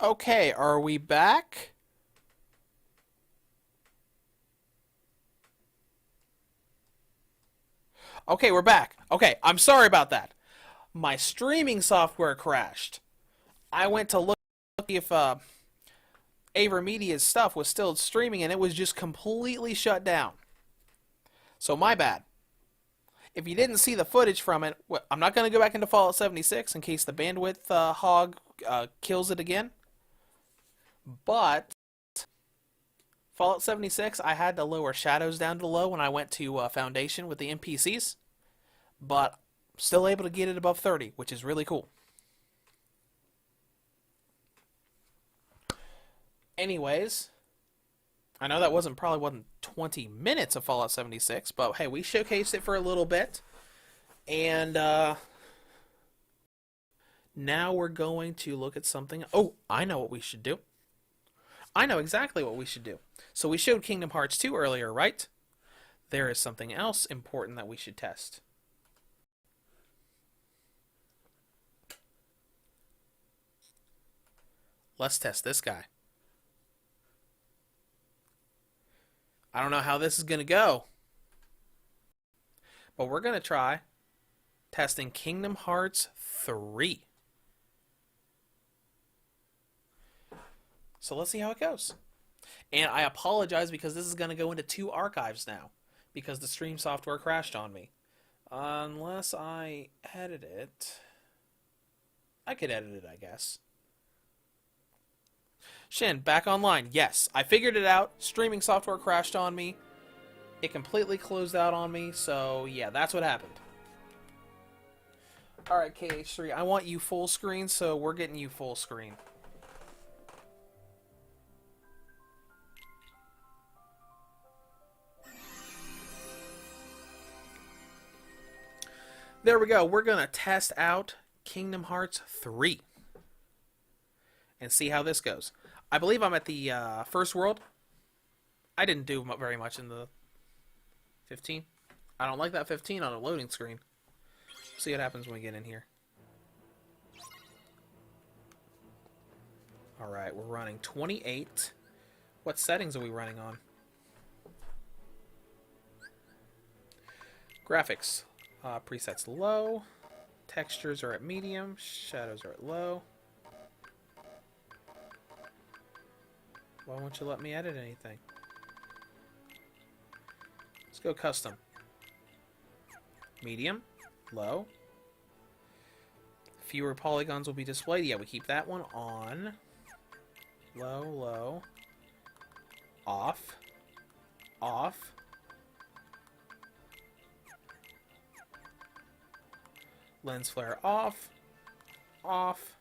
Okay, are we back? Okay, we're back. Okay, I'm sorry about that. My streaming software crashed. I went to look if AverMedia's stuff was still streaming and it was just completely shut down. So my bad. If you didn't see the footage from it, I'm not going to go back into Fallout 76 in case the bandwidth hog kills it again. But Fallout 76, I had to lower shadows down to low when I went to Foundation with the NPCs. But still able to get it above 30, which is really cool. Anyways, I know that probably wasn't 20 minutes of Fallout 76, but hey, we showcased it for a little bit, and now we're going to look at something. Oh, I know what we should do. I know exactly what we should do. So we showed Kingdom Hearts 2 earlier, right? There is something else important that we should test. Let's test this guy. I don't know how this is going to go, but we're going to try testing Kingdom Hearts 3. So let's see how it goes. And I apologize because this is going to go into two archives now because the stream software crashed on me. Unless I edit it. I could edit it, I guess. Shin, back online. Yes, I figured it out. Streaming software crashed on me. It completely closed out on me, so yeah, that's what happened. Alright, KH3, I want you full screen, so we're getting you full screen. There we go. We're going to test out Kingdom Hearts 3 and see how this goes. I believe I'm at the first world. I didn't do very much in the 15. I don't like that 15 on a loading screen. See what happens when we get in here. Alright, we're running 28. What settings are we running on? Graphics. Presets low. Textures are at medium. Shadows are at low. Why won't you let me edit anything? Let's go custom. Medium. Low. Fewer polygons will be displayed. Yeah, we keep that one on. Low, low. Off. Off. Lens flare off. Off.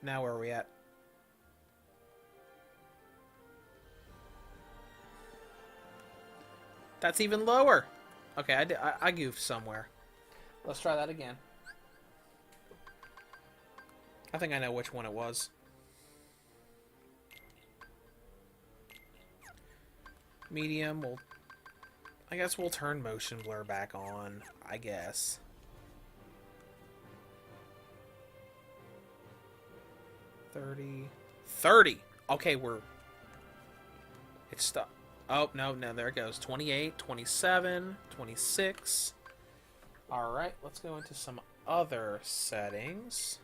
Now where are we at? That's even lower. Okay, I goofed somewhere. Let's try that again. I think I know which one it was. Medium, I guess we'll turn motion blur back on, I guess. $30. Okay, it's stuck. Oh, no, there it goes. 28, 27, 26. Alright, let's go into some other settings.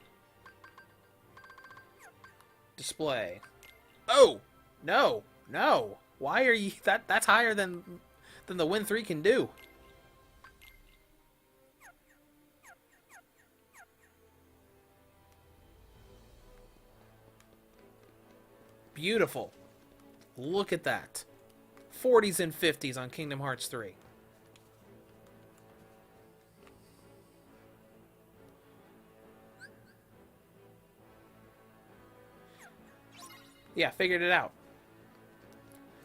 Display. Oh! No! Why are you... That's higher than the Win 3 can do. Beautiful. Look at that. 40s and 50s on Kingdom Hearts 3. Yeah, figured it out.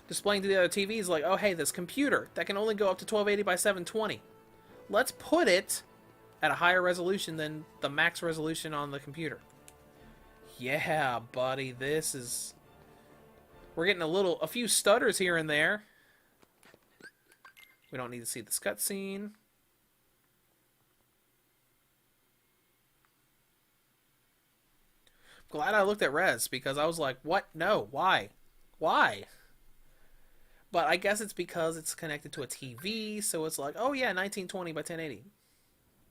Displaying to the other TVs like, oh hey, this computer that can only go up to 1280 by 720. Let's put it at a higher resolution than the max resolution on the computer. Yeah, buddy, this is... We're getting a few stutters here and there. We don't need to see this cutscene. glad I looked at res, because I was like, what? No, why? Why? But I guess it's because it's connected to a TV, so it's like, oh yeah, 1920 by 1080.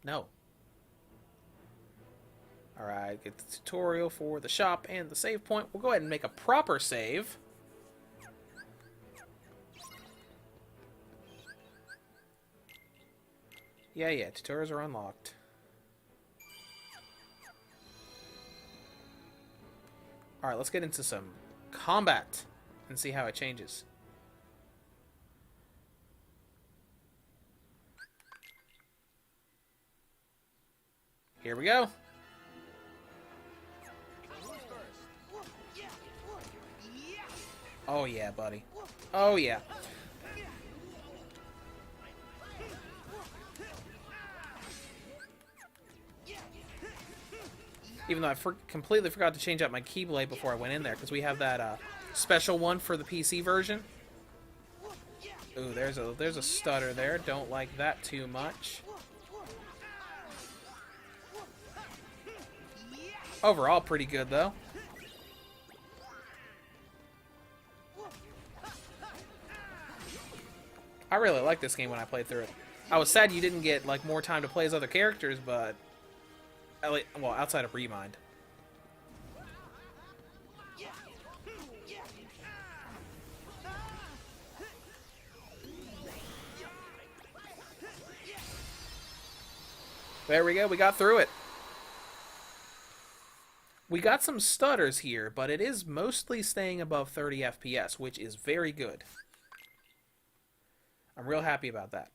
No. Alright, get the tutorial for the shop and the save point. We'll go ahead and make a proper save. Yeah, tutorials are unlocked. Alright, let's get into some combat and see how it changes. Here we go. Oh yeah, buddy. Oh yeah. Even though I completely forgot to change out my Keyblade before I went in there, because we have that special one for the PC version. Ooh, there's a stutter there. Don't like that too much. Overall, pretty good though. I really liked this game when I played through it. I was sad you didn't get like more time to play as other characters, but well, outside of Remind. There we go, we got through it. We got some stutters here, but it is mostly staying above 30 FPS, which is very good. I'm real happy about that.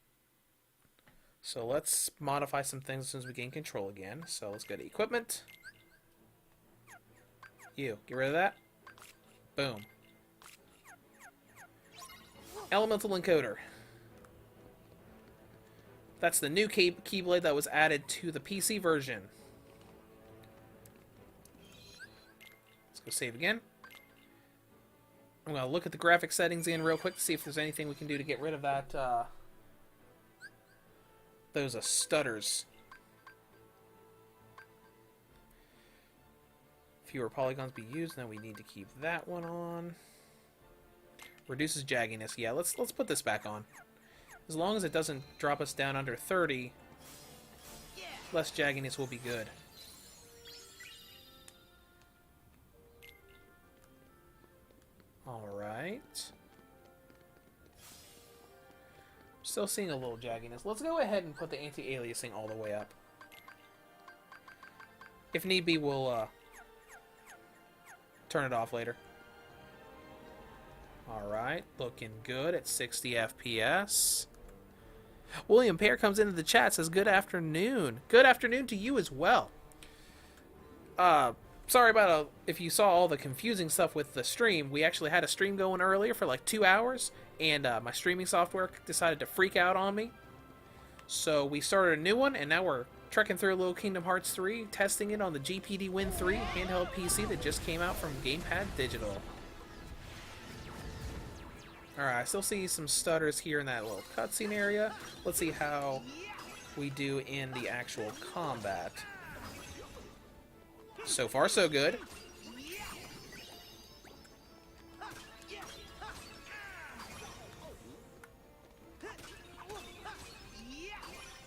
So let's modify some things as soon as we gain control again. So let's go to equipment. You, get rid of that. Boom. Elemental encoder. That's the new Keyblade that was added to the PC version. Let's go save again. I'm going to look at the graphic settings again real quick to see if there's anything we can do to get rid of that, those stutters. Fewer polygons be used. Now we need to keep that one on. Reduces jagginess. Yeah, let's put this back on. As long as it doesn't drop us down under 30, less jagginess will be good. Alright. Still seeing a little jagginess. Let's go ahead and put the anti-aliasing all the way up. If need be, we'll turn it off later. Alright, looking good at 60 FPS. William Pear comes into the chat, says good afternoon. Good afternoon to you as well. Sorry about if you saw all the confusing stuff with the stream. We actually had a stream going earlier for like 2 hours, and my streaming software decided to freak out on me. So we started a new one, and now we're trekking through a little Kingdom Hearts 3, testing it on the GPD Win 3 handheld PC that just came out from Gamepad Digital. Alright, I still see some stutters here in that little cutscene area. Let's see how we do in the actual combat. So far, so good.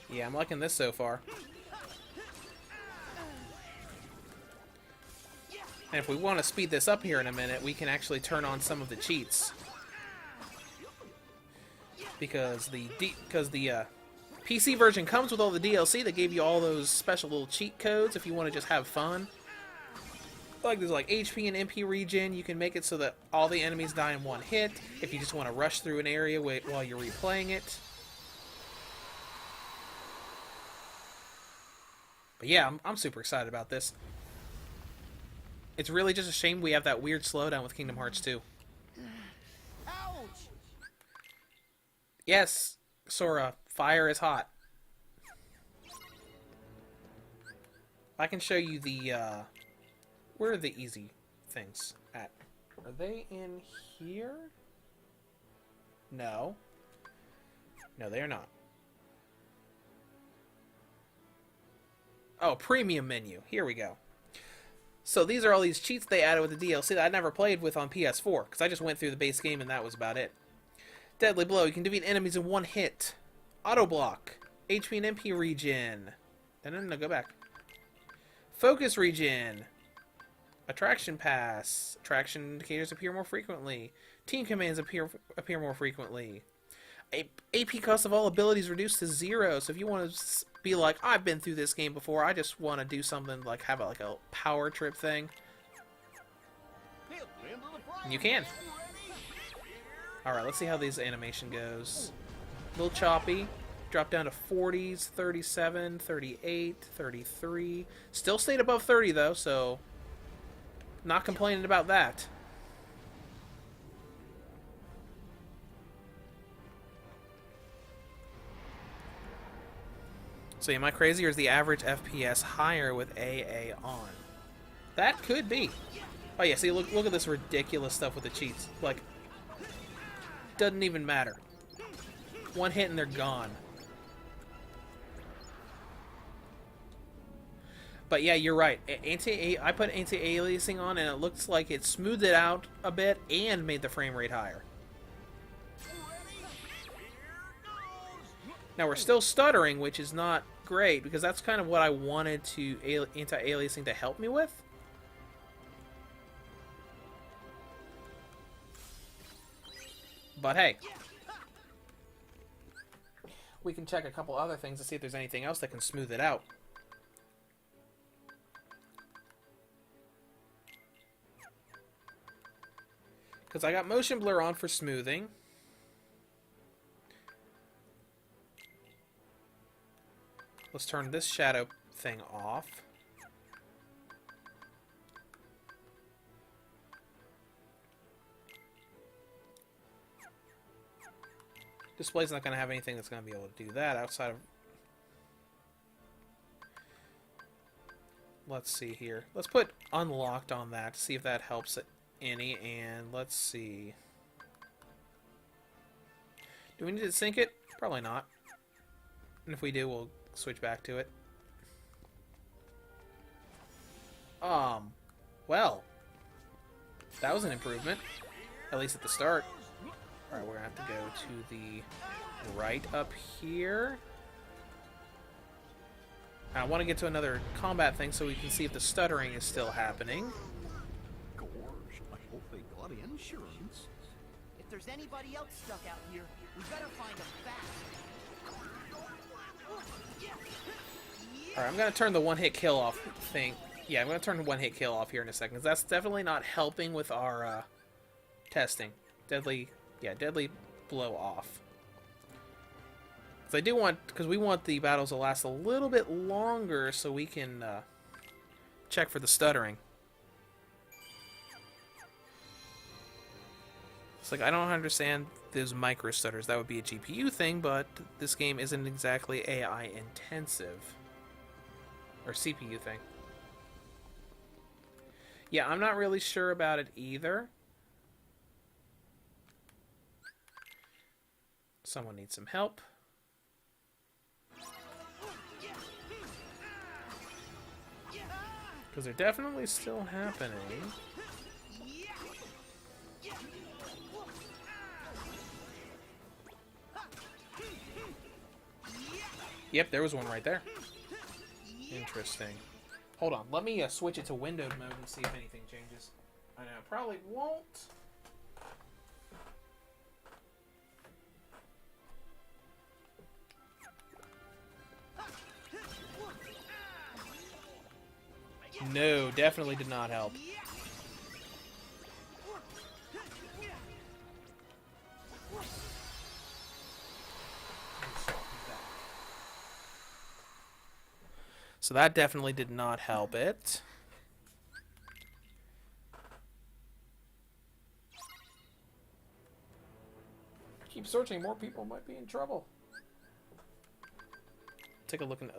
Yeah, I'm liking this so far. And if we want to speed this up here in a minute, we can actually turn on some of the cheats. Because the PC version comes with all the DLC that gave you all those special little cheat codes if you want to just have fun. Like there's like HP and MP regen. You can make it so that all the enemies die in one hit if you just want to rush through an area while you're replaying it. But yeah, I'm super excited about this. It's really just a shame we have that weird slowdown with Kingdom Hearts 2. Yes, Sora, fire is hot. I can show you the, where are the easy things at? Are they in here? No. No, they are not. Oh, premium menu. Here we go. So these are all these cheats they added with the DLC that I never played with on PS4, because I just went through the base game and that was about it. Deadly Blow. You can defeat enemies in one hit. Auto Block. HP and MP regen. No, go back. Focus regen. Attraction Pass. Attraction indicators appear more frequently. Team commands appear more frequently. AP cost of all abilities reduced to 0. So if you want to be like, I've been through this game before, I just want to do something like have a power trip thing, you can. Alright, let's see how this animation goes. A little choppy. Drop down to 40s, 37, 38, 33. Still stayed above 30 though, so not complaining about that. So am I crazy, or is the average FPS higher with AA on? That could be. Oh yeah, see, look at this ridiculous stuff with the cheats. Like, doesn't even matter. One hit and they're gone. But yeah, you're right. I put anti-aliasing on, and it looks like it smoothed it out a bit and made the frame rate higher. Now we're still stuttering, which is not great, because that's kind of what I wanted to anti-aliasing to help me with. But hey, we can check a couple other things to see if there's anything else that can smooth it out. Because I got motion blur on for smoothing. Let's turn this shadow thing off. Display's not going to have anything that's going to be able to do that outside of... Let's see here. Let's put unlocked on that to see if that helps it any, and let's see. Do we need to sync it? Probably not. And if we do, we'll switch back to it. Well, that was an improvement, at least at the start. Alright, we're gonna have to go to the right up here. I want to get to another combat thing so we can see if the stuttering is still happening. Gosh, I hope they got insurance. If there's anybody else stuck out here, we better find them fast. Alright, I'm gonna turn the one-hit kill off thing. Yeah, I'm gonna turn the one-hit kill off here in a second, because that's definitely not helping with our testing. Deadly blow off. Because we want the battles to last a little bit longer so we can check for the stuttering. It's like, I don't understand those micro stutters. That would be a GPU thing, but this game isn't exactly AI intensive. Or CPU thing. Yeah, I'm not really sure about it either. Someone needs some help. Because they're definitely still happening. Yep, there was one right there. Interesting. Hold on, let me switch it to windowed mode and see if anything changes. I know, probably won't. No, definitely did not help. So that definitely did not help it. Keep searching, more people might be in trouble. Take a look at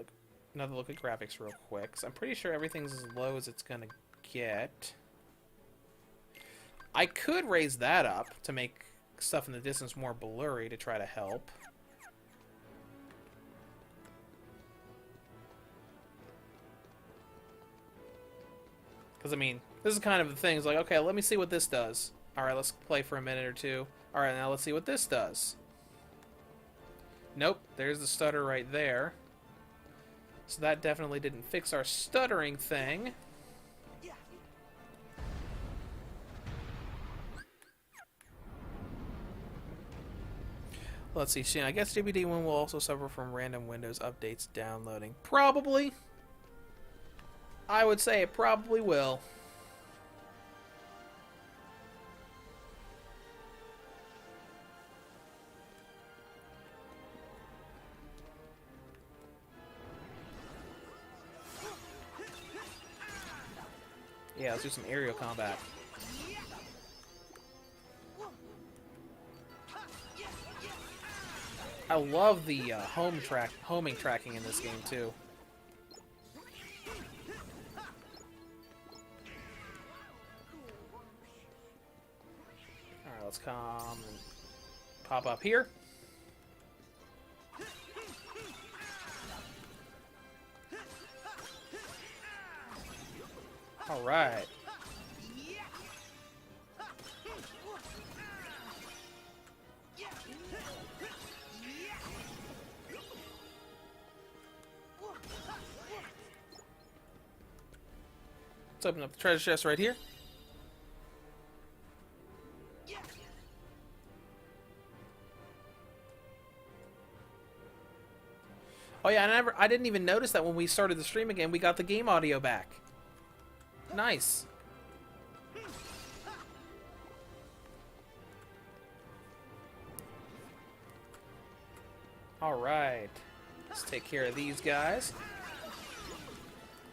another look at graphics real quick, 'cause I'm pretty sure everything's as low as it's gonna get. I could raise that up to make stuff in the distance more blurry to try to help. Because, I mean, this is kind of the thing. It's like, okay, let me see what this does. Alright, let's play for a minute or two. Alright, now let's see what this does. Nope, there's the stutter right there. So that definitely didn't fix our stuttering thing. Let's see, I guess GPD 1 will also suffer from random Windows updates downloading. Probably. I would say it probably will. Yeah, let's do some aerial combat. I love the homing tracking in this game too. All right, let's come and pop up here. All right. Let's open up the treasure chest right here. Oh yeah, I didn't even notice that when we started the stream again, we got the game audio back. Nice. All right. Let's take care of these guys.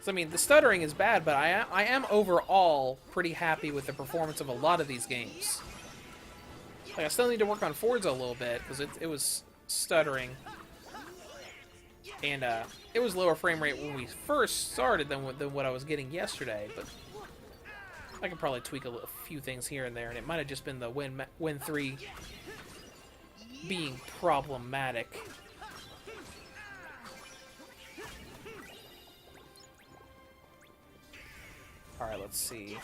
So, I mean, the stuttering is bad, but I am overall pretty happy with the performance of a lot of these games. Like, I still need to work on Forza a little bit, because it was stuttering. And it was lower frame rate when we first started than what I was getting yesterday, but I could probably tweak a few things here and there, and it might have just been the Win 3 being problematic. Alright, let's see.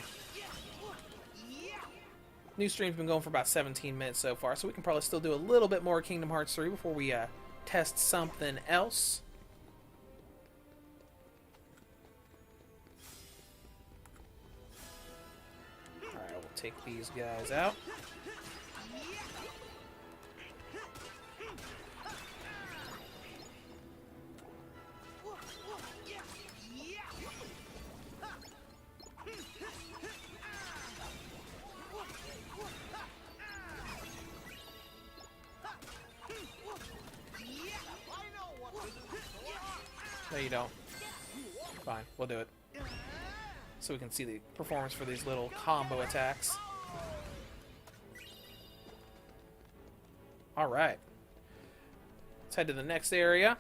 New stream's been going for about 17 minutes so far, so we can probably still do a little bit more Kingdom Hearts 3 before we test something else. Alright, we'll take these guys out. No, you don't. Fine, we'll do it. So we can see the performance for these little combo attacks. Alright. Let's head to the next area.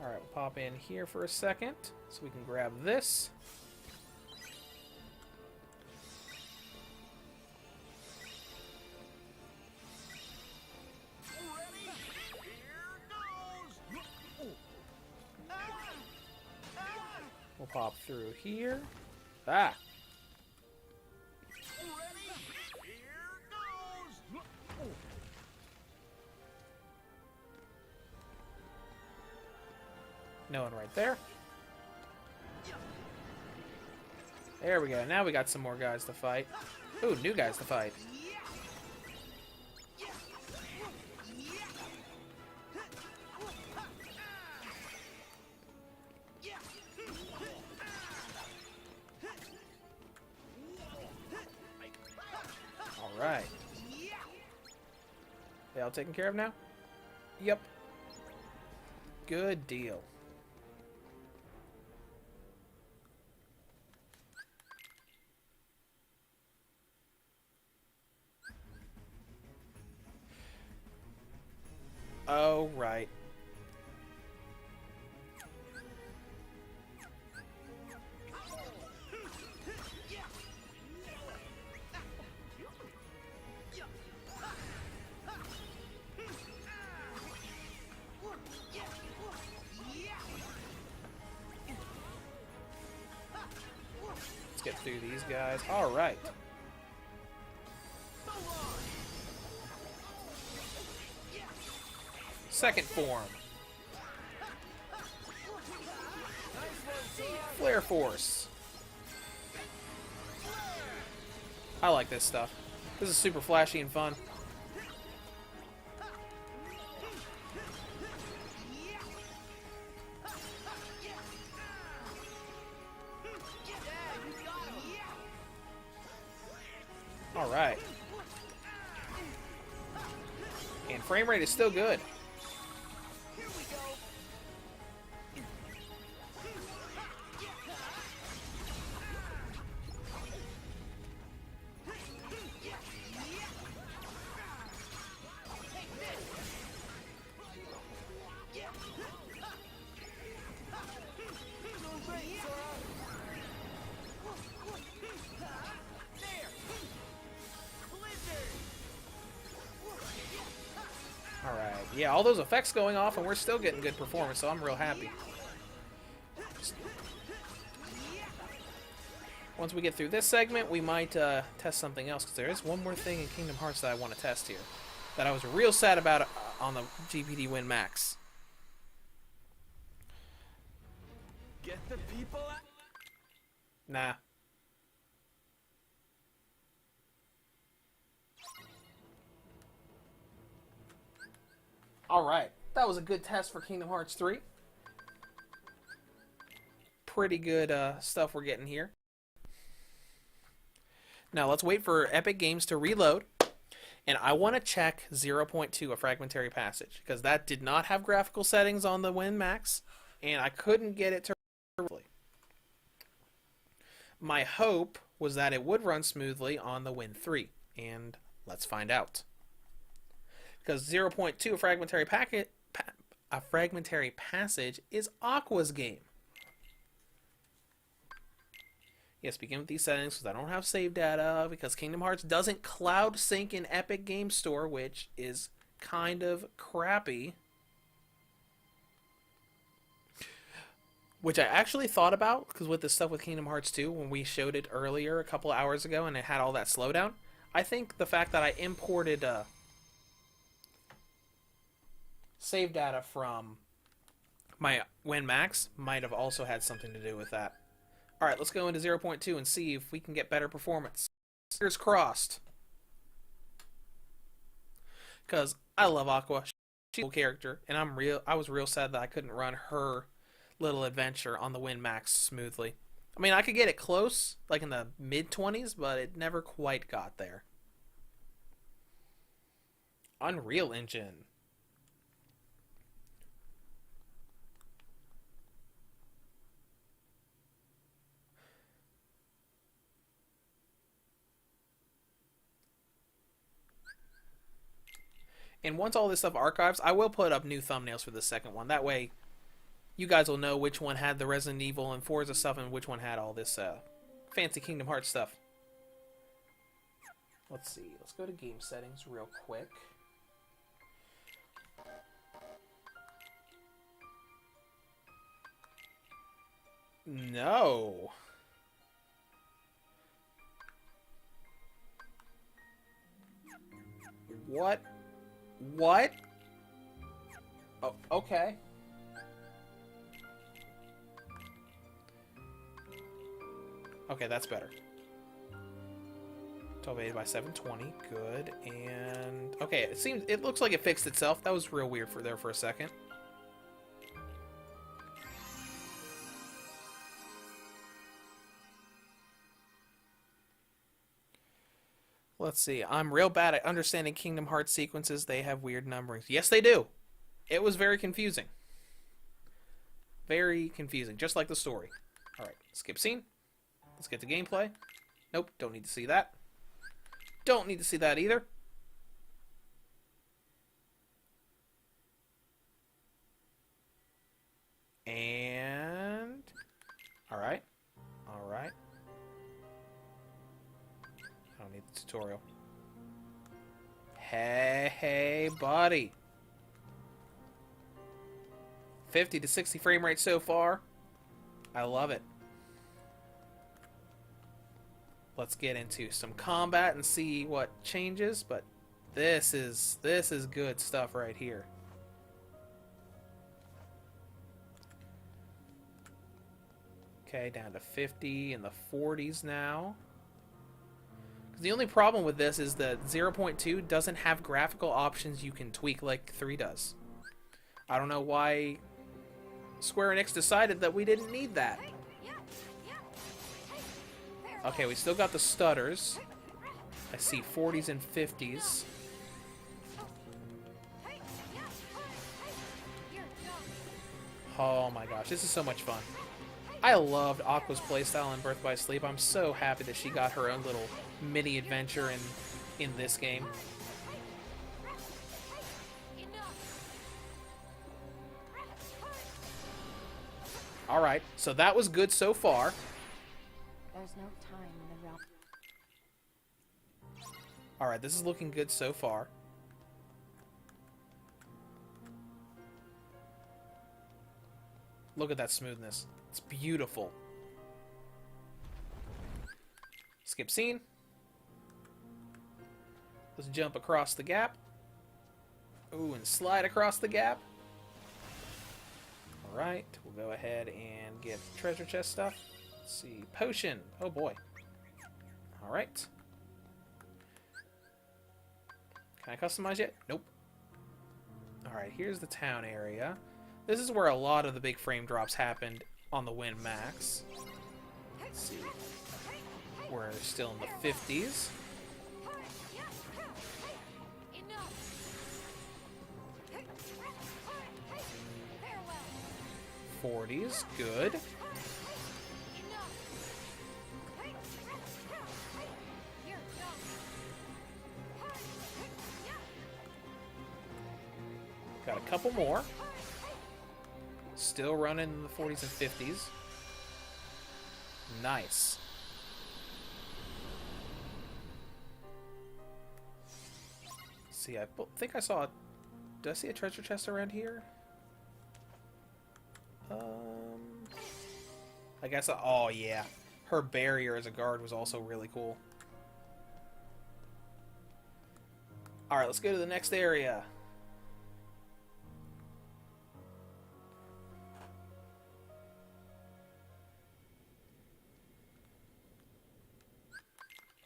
Alright, we'll pop in here for a second so we can grab this. We'll pop through here. Ah! No one right there. There we go. Now we got some more guys to fight. Ooh, new guys to fight. Alright. They all taken care of now? Yep. Good deal. Oh, right. get through these guys. Alright. Second form. Flare Force. I like this stuff. This is super flashy and fun. Alright. And frame rate is still good. Alright, yeah, all those effects going off and we're still getting good performance, so I'm real happy. Once we get through this segment, we might test something else, because there is one more thing in Kingdom Hearts that I want to test here, that I was real sad about on the GPD Win Max. Get the people out. Nah. Alright, that was a good test for Kingdom Hearts 3. Pretty good stuff we're getting here. Now let's wait for Epic Games to reload. And I want to check 0.2, a fragmentary passage, because that did not have graphical settings on the Win Max, and I couldn't get it to run smoothly. My hope was that it would run smoothly on the Win 3, and let's find out. Because 0.2, a fragmentary passage, is Aqua's game. Yes, begin with these settings because I don't have save data, because Kingdom Hearts doesn't cloud sync in Epic Game Store, which is kind of crappy. Which I actually thought about, because with the stuff with Kingdom Hearts 2, when we showed it earlier a couple hours ago and it had all that slowdown, I think the fact that I imported save data from my Win Max might have also had something to do with that. Alright, let's go into 0.2 and see if we can get better performance. Fingers crossed. Because I love Aqua. She's a cool character, and I was real sad that I couldn't run her little adventure on the Win Max smoothly. I mean, I could get it close, like in the mid-20s, but it never quite got there. Unreal Engine. And once all this stuff archives, I will put up new thumbnails for the second one. That way, you guys will know which one had the Resident Evil and Forza stuff and which one had all this fancy Kingdom Hearts stuff. Let's see. Let's go to game settings real quick. No. What? What? Oh, okay. Okay, that's better. 1280 by 720, good. And okay, it looks like it fixed itself. That was real weird for a second. Let's see. I'm real bad at understanding Kingdom Hearts sequences. They have weird numberings. Yes, they do. It was very confusing. Very confusing, just like the story. Alright, skip scene. Let's get to gameplay. Nope, don't need to see that. Don't need to see that either. And... Alright. Alright. I don't need the tutorial. Hey, buddy. 50 to 60 frame rate so far. I love it. let's get into some combat and see what changes. But this is good stuff right here. Okay, down to 50 in the 40s now. The only problem with this is that 0.2 doesn't have graphical options you can tweak like 3 does. I don't know why Square Enix decided that we didn't need that. Okay, we still got the stutters. I see 40s and 50s. Oh my gosh, this is so much fun. I loved Aqua's playstyle in Birth by Sleep. I'm so happy that she got her own little mini adventure in this game. Alright, so that was good so far. There's no time in the realm. Alright, this is looking good so far. Look at that smoothness. It's beautiful. Skip scene. Let's jump across the gap. Ooh, and slide across the gap. Alright, we'll go ahead and get treasure chest stuff. Let's see, potion. Oh boy. Alright. Can I customize yet? Nope. Alright, here's the town area. This is where a lot of the big frame drops happened on the Win Max. Let's see. We're still in the 50s. 40s, good. Got a couple more. Still running in the 40s and 50s. Nice. See, I think I saw. Did I see a treasure chest around here? I guess. Oh yeah, her barrier as a guard was also really cool. All right, let's go to the next area.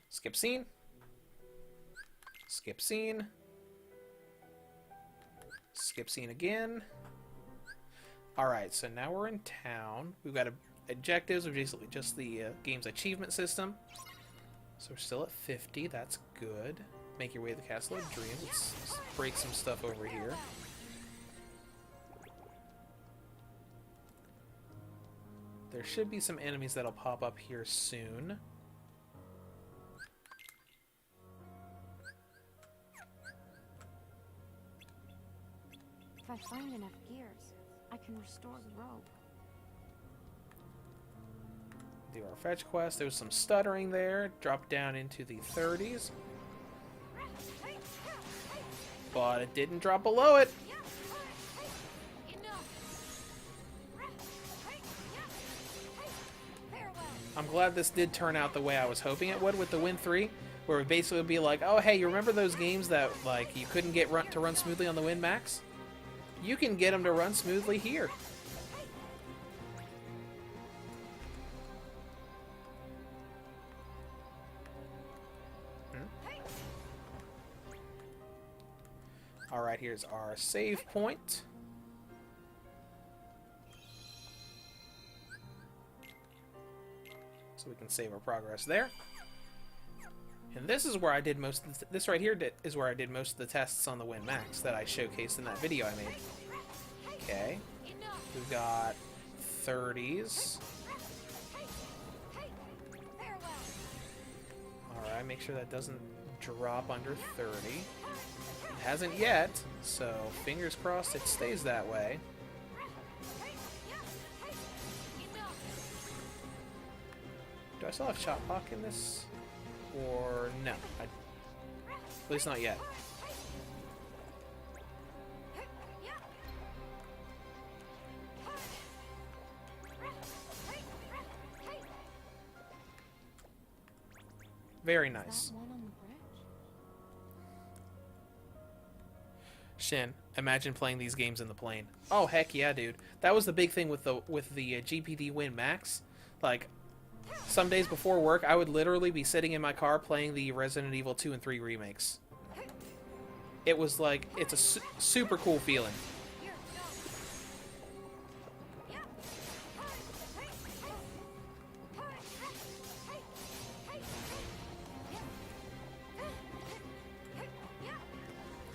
Skip scene. Skip scene. Skip scene again. Alright, so now we're in town. We've got objectives, which is just the game's achievement system. So we're still at 50. That's good. Make your way to the Castle of Dreams. Let's break some stuff over here. There should be some enemies that'll pop up here soon. If I find enough gears, I can restore the rope. Do our fetch quest. There was some stuttering there. Dropped down into the 30s. But it didn't drop below it. I'm glad this did turn out the way I was hoping it would with the Win 3. Where it basically would be like, oh hey, you remember those games that like you couldn't get to run smoothly on the Win Max? You can get them to run smoothly here. Alright, here's our save point. So we can save our progress there. And this is where I did most of this right here is where I did most of the tests on the Win Max that I showcased in that video I made. Okay. We've got 30s. Alright, make sure that doesn't drop under 30. It hasn't yet, so fingers crossed it stays that way. Do I still have Shot Lock in this? Or no? At least not yet. Very Is nice. that one on the bridge? Shin, imagine playing these games in the plane. Oh heck yeah, dude. That was the big thing with the GPD Win Max. Like, some days before work, I would literally be sitting in my car playing the Resident Evil 2 and 3 remakes. It was like, it's a super cool feeling. Here, go. Yeah.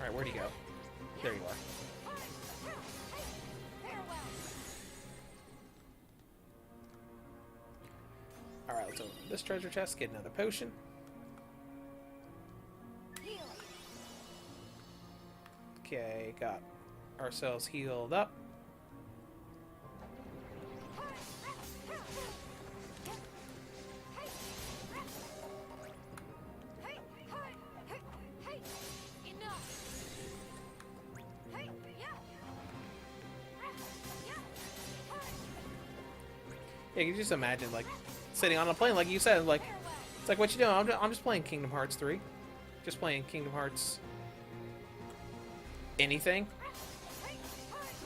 Hey, Alright, where'd he go? There you are. Farewell. Alright, let's open this treasure chest, get another potion. Heal. Okay, got ourselves healed up. Yeah, you can just imagine, like, sitting on a plane, like you said, like, it's like, what you doing? I'm just playing Kingdom Hearts 3. Just playing Kingdom Hearts anything.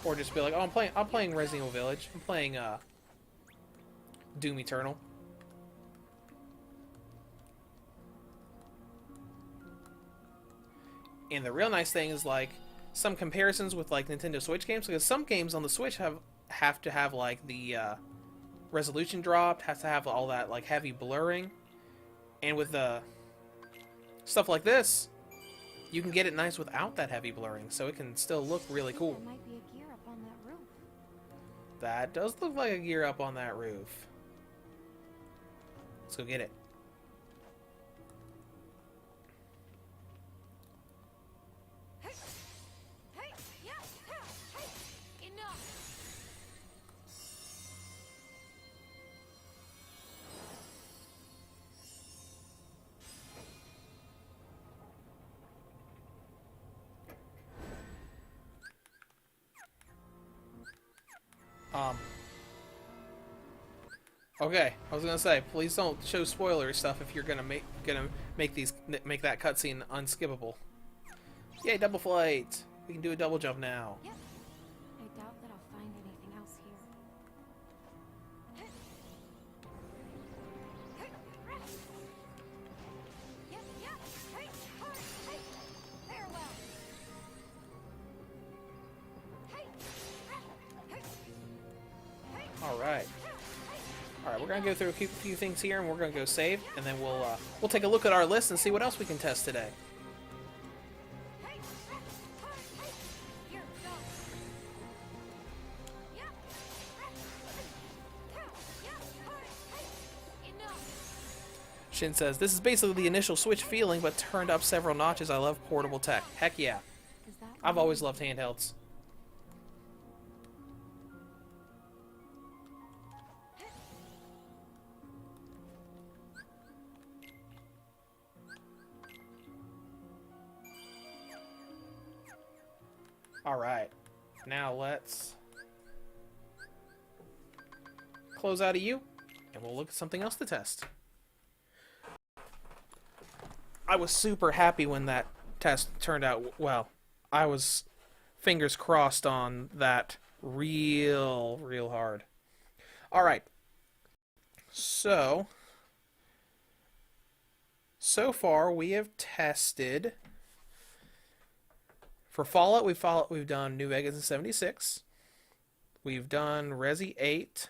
Or just be like, oh, I'm playing Resident Evil Village. I'm playing, Doom Eternal. And the real nice thing is, like, some comparisons with, like, Nintendo Switch games, because some games on the Switch have to have, like, the, resolution dropped, has to have all that, like, heavy blurring. And with stuff like this, you can get it nice without that heavy blurring, so it can still look really cool. There might be a gear up on that roof. That does look like a gear up on that roof. Let's go get it. Okay, I was gonna say, please don't show spoiler stuff if you're gonna make that cutscene unskippable. Yay, double flight! We can do a double jump now. Yep. I doubt that I'll find anything else here. Alright. Alright, we're gonna go through a few things here, and we're gonna go save, and then we'll take a look at our list and see what else we can test today. Shin says, this is basically the initial Switch feeling, but turned up several notches. I love portable tech. Heck yeah. Is that I've always loved handhelds. Alright. Now let's close out of you, and we'll look at something else to test. I was super happy when that test turned out well. I was fingers crossed on that real hard. Alright. So far we have tested for Fallout, we've done New Vegas in 76. We've done Resi 8.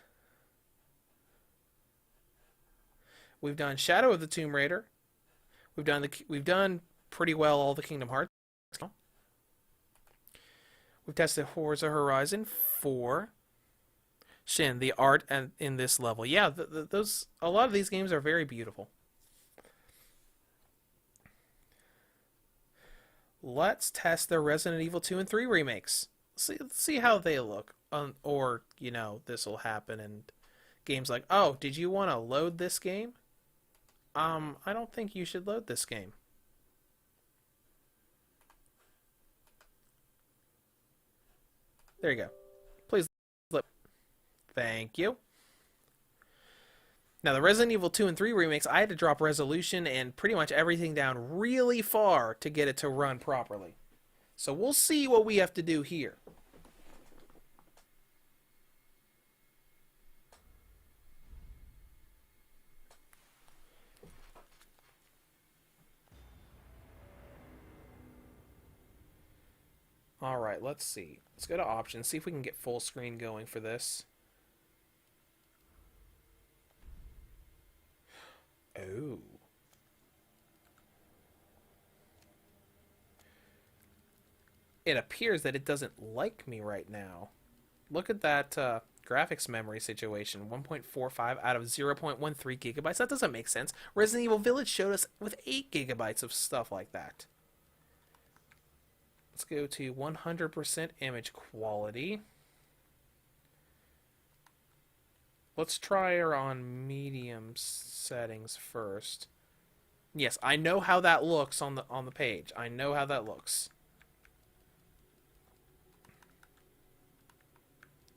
We've done Shadow of the Tomb Raider. We've done pretty well all the Kingdom Hearts. We've tested Forza Horizon 4. Shin, the art and in this level, yeah, a lot of these games are very beautiful. Let's test the Resident Evil 2 and 3 remakes. See how they look. Or, you know, this will happen and games like, oh, did you want to load this game? I don't think you should load this game. There you go. Please load. Thank you. Now, the Resident Evil 2 and 3 remakes, I had to drop resolution and pretty much everything down really far to get it to run properly. So we'll see what we have to do here. Alright, let's see. Let's go to options, see if we can get full screen going for this. Oh. It appears that it doesn't like me right now. Look at that graphics memory situation. 1.45 out of 0.13 gigabytes. That doesn't make sense. Resident Evil Village showed us with 8 gigabytes of stuff like that. Let's go to 100% image quality. Let's try her on medium settings first. Yes, I know how that looks on the page. I know how that looks.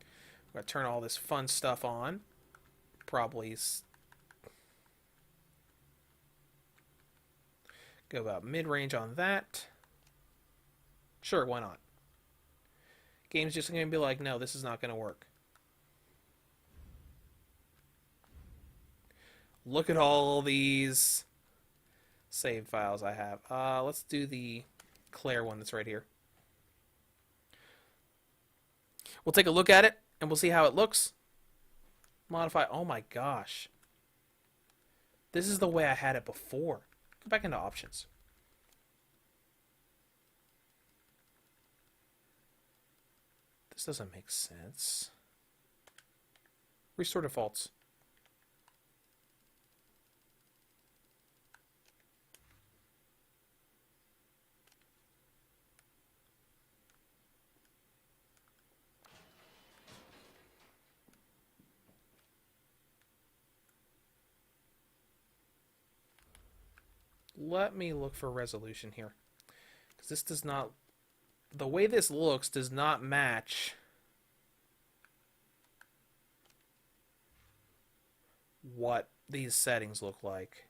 I'm gonna turn all this fun stuff on. Probably go about mid-range on that. Sure, why not? Game's just gonna be like, no, this is not gonna work. Look at all these save files I have. Let's do the Claire one that's right here. We'll take a look at it, and we'll see how it looks. Modify. Oh my gosh. This is the way I had it before. Go back into options. This doesn't make sense. Restore defaults. Let me look for resolution here. Because this does not... The way this looks does not match what these settings look like.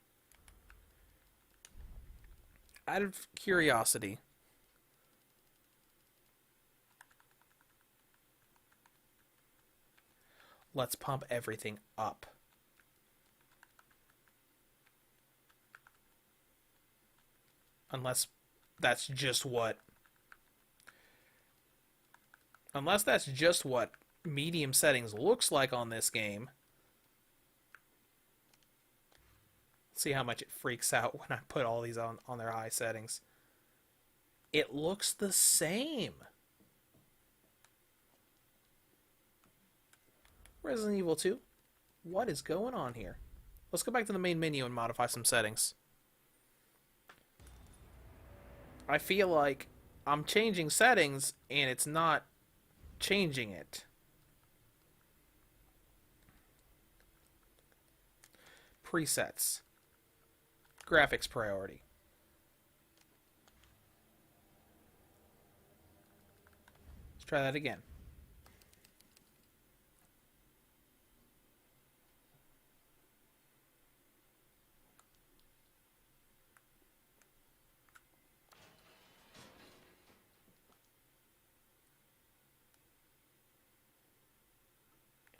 Out of curiosity, let's pump everything up. Unless that's just what medium settings looks like on this game. See how much it freaks out when I put all these on their high settings. It looks the same. Resident Evil 2. What is going on here? Let's go back to the main menu and modify some settings. I feel like I'm changing settings and it's not changing it. Presets. Graphics priority. Let's try that again.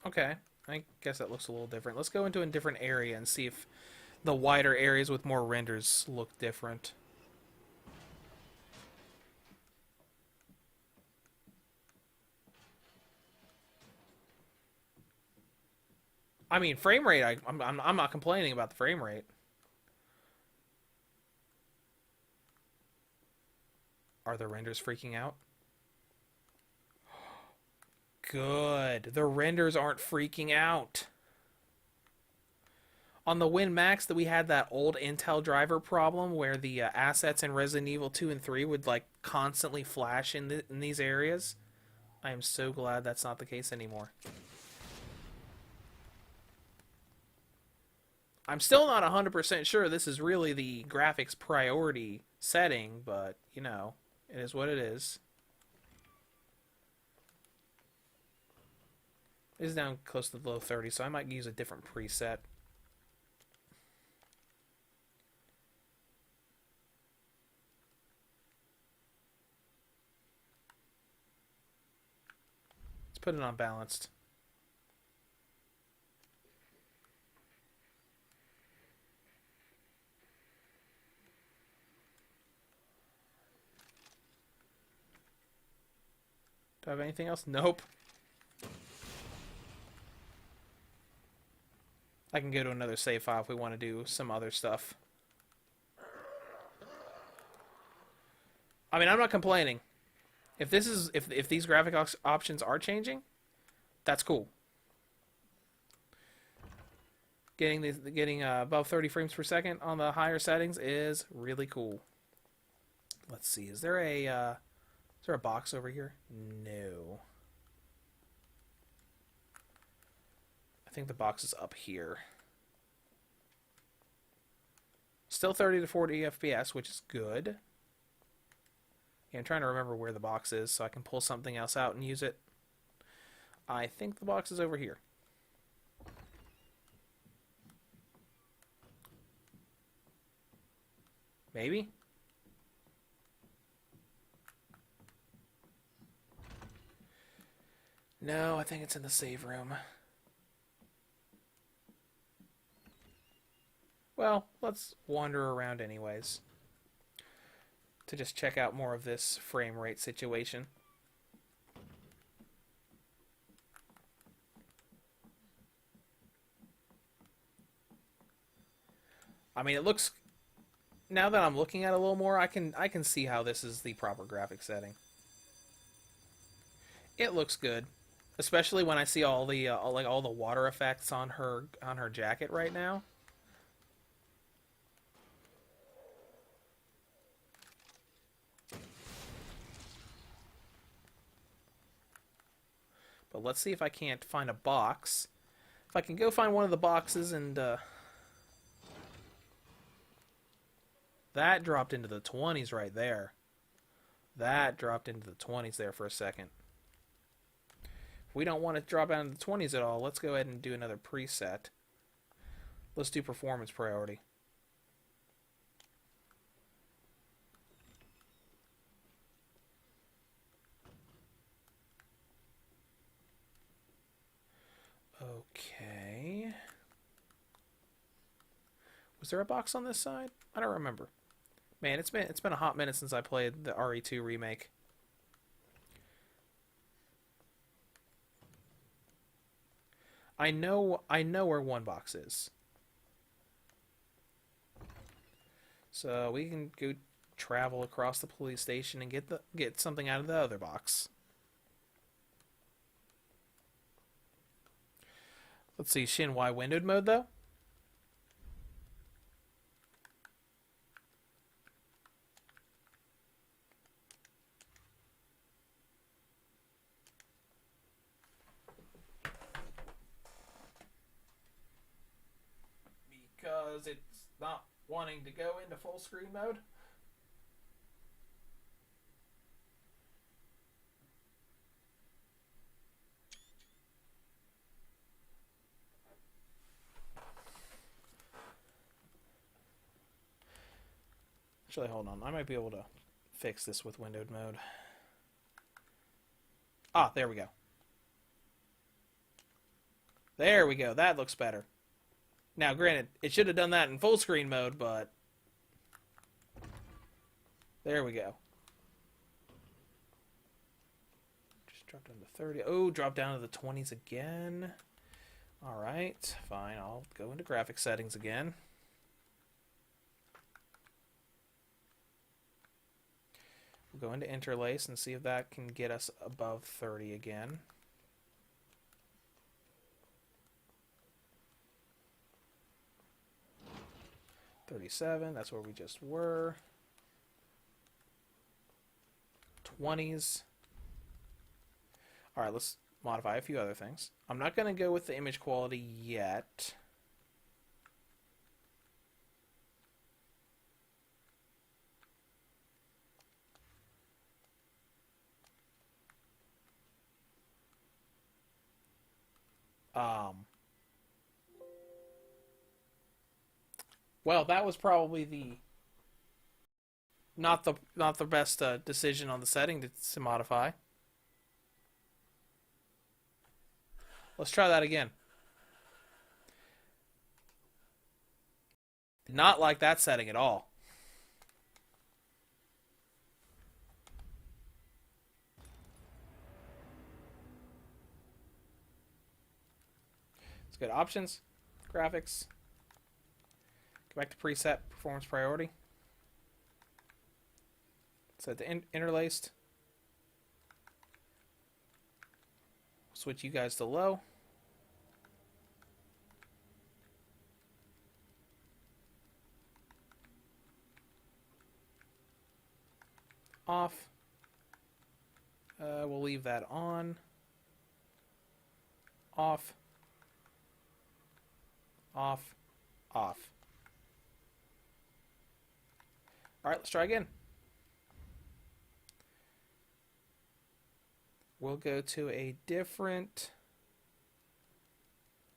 Okay, I guess that looks a little different. Let's go into a different area and see if the wider areas with more renders look different. I mean, frame rate, I'm not complaining about the frame rate. Are the renders freaking out? Good. The renders aren't freaking out. On the Win Max, that we had that old Intel driver problem where the assets in Resident Evil 2 and 3 would like constantly flash in these areas. I am so glad that's not the case anymore. I'm still not 100% sure this is really the graphics priority setting, but, you know, it is what it is. It is down close to the low 30s, so I might use a different preset. Let's put it on balanced. Do I have anything else? Nope. I can go to another save file if we want to do some other stuff. I mean, I'm not complaining. If this is if these graphic options are changing, that's cool. Getting above 30 frames per second on the higher settings is really cool. Let's see. Is there a box over here? No. I think the box is up here. Still 30 to 40 FPS, which is good. Yeah, I'm trying to remember where the box is so I can pull something else out and use it. I think the box is over here. Maybe? No, I think it's in the save room. Well, let's wander around anyways, to just check out more of this frame rate situation. I mean, it looks, now that I'm looking at it a little more, I can see how this is the proper graphic setting. It looks good, especially when I see all the all the water effects on her jacket right now. But let's see if I can't find a box. If I can go find one of the boxes and... that dropped into the 20s right there. That dropped into the 20s there for a second. If we don't want to drop down to the 20s at all, let's go ahead and do another preset. Let's do performance priority. Okay. Was there a box on this side? I don't remember. Man, it's been a hot minute since I played the RE2 remake. I know where one box is. So we can go travel across the police station and get something out of the other box. Let's see, Shin Y windowed mode though. Because it's not wanting to go into full screen mode. Actually, hold on. I might be able to fix this with windowed mode. Ah, there we go. There we go. That looks better. Now, granted, it should have done that in full screen mode, but... there we go. Just drop down to 30. Oh, drop down to the 20s again. Alright, fine. I'll go into graphic settings again. We'll go into interlace and see if that can get us above 30 again. $37, that's where we just were. 20s. Alright, let's modify a few other things. I'm not going to go with the image quality yet. Well, that was probably the not the best decision on the setting to modify. Let's try that again. Did not like that setting at all. Let's go to options, graphics. Go back to preset, performance priority. Set to interlaced. Switch you guys to low. Off. We'll leave that on. Off. Off. Off. Alright, let's try again. We'll go to a different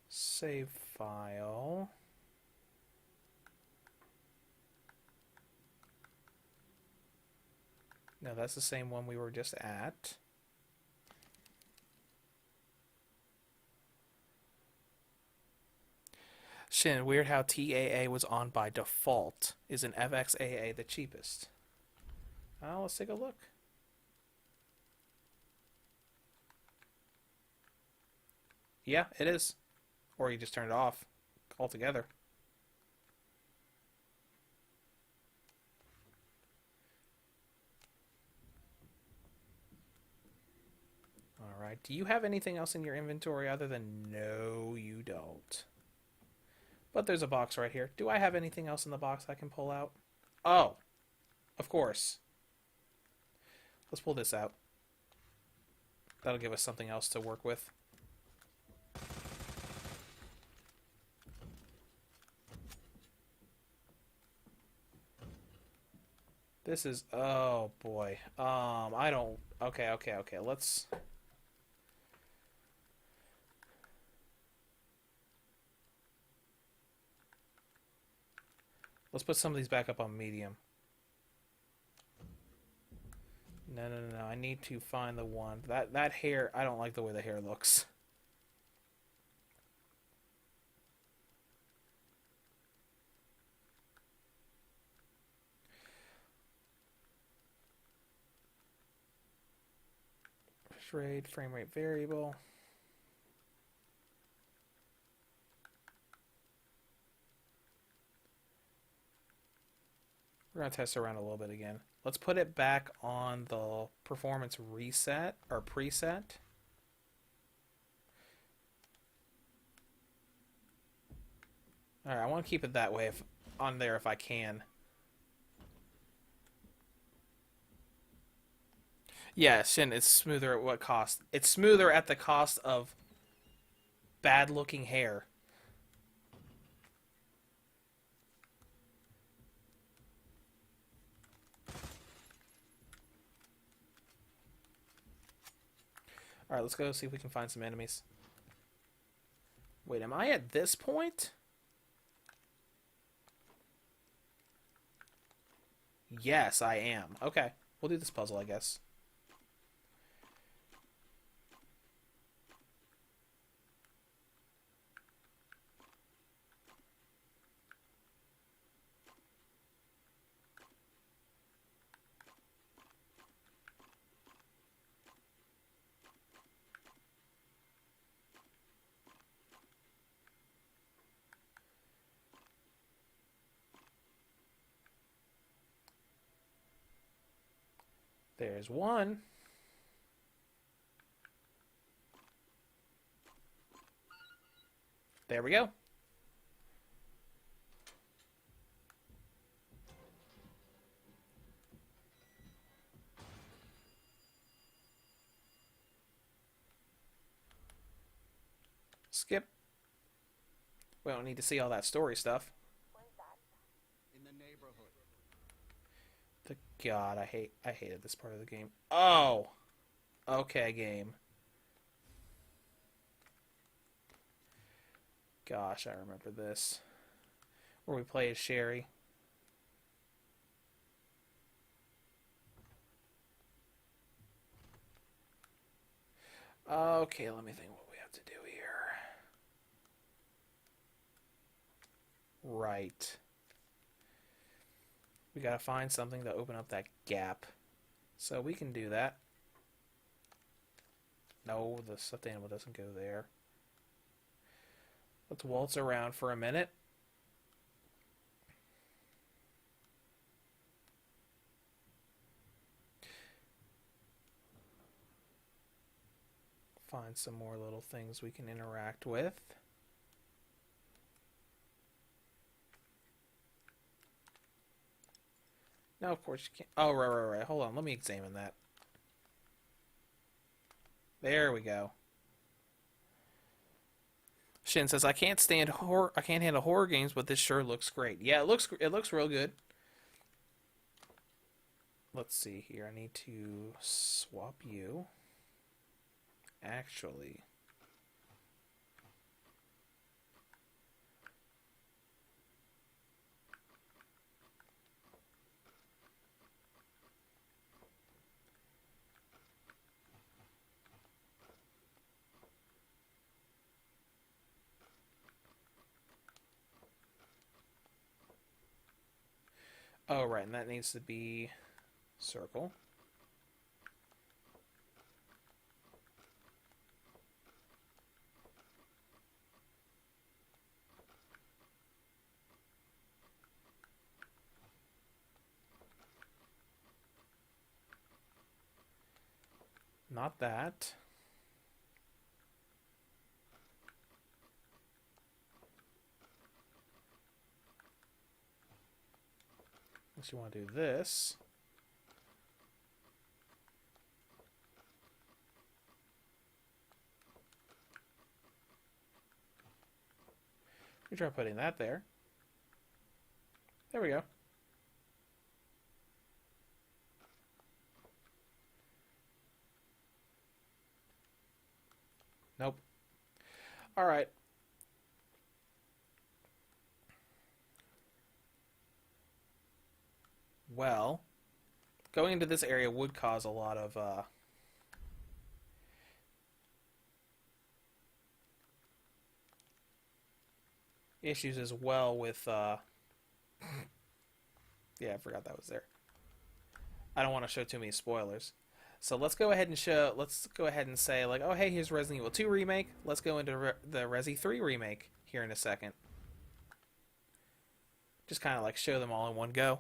save file. No, that's the same one we were just at. Shin, weird how TAA was on by default. Is an FXAA the cheapest? Let's take a look. Yeah, it is. Or you just turn it off altogether. Alright, do you have anything else in your inventory other than... No, you don't. But there's a box right here. Do I have anything else in the box I can pull out? Oh, of course. Let's pull this out. That'll give us something else to work with. This is... Oh, boy. I don't... Okay. Let's put some of these back up on medium. No. I need to find the one. That hair... I don't like the way the hair looks. Frame rate variable. We're going to test around a little bit again. Let's put it back on the performance reset or preset. Alright, I want to keep it that way on there if I can. Yeah, Shin, it's smoother at what cost? It's smoother at the cost of bad looking hair. Alright, let's go see if we can find some enemies. Wait, am I at this point? Yes, I am. Okay, we'll do this puzzle, I guess. There's one. There we go. Skip. We don't need to see all that story stuff. In the neighborhood. God, I hated this part of the game. Oh! Okay, game. Gosh, I remember this. Where we play as Sherry. Okay, let me think what we have to do here. Right. We gotta find something to open up that gap. So we can do that. No, the stuffed animal doesn't go there. Let's waltz around for a minute. Find some more little things we can interact with. No, of course you can't. Oh, right. Hold on, let me examine that. There we go. Shin says, I can't handle horror games, but this sure looks great. Yeah, it looks real good. Let's see here. I need to swap you. Actually. Oh, right, and that needs to be circle. Not that. Unless you want to do this. We try putting that there. There we go. Nope. All right. Well, going into this area would cause a lot of issues as well with yeah, I forgot that was there. I don't want to show too many spoilers. So let's go ahead and say like, oh hey, here's Resident Evil 2 remake. Let's go into the Resi 3 remake here in a second. Just kind of like show them all in one go.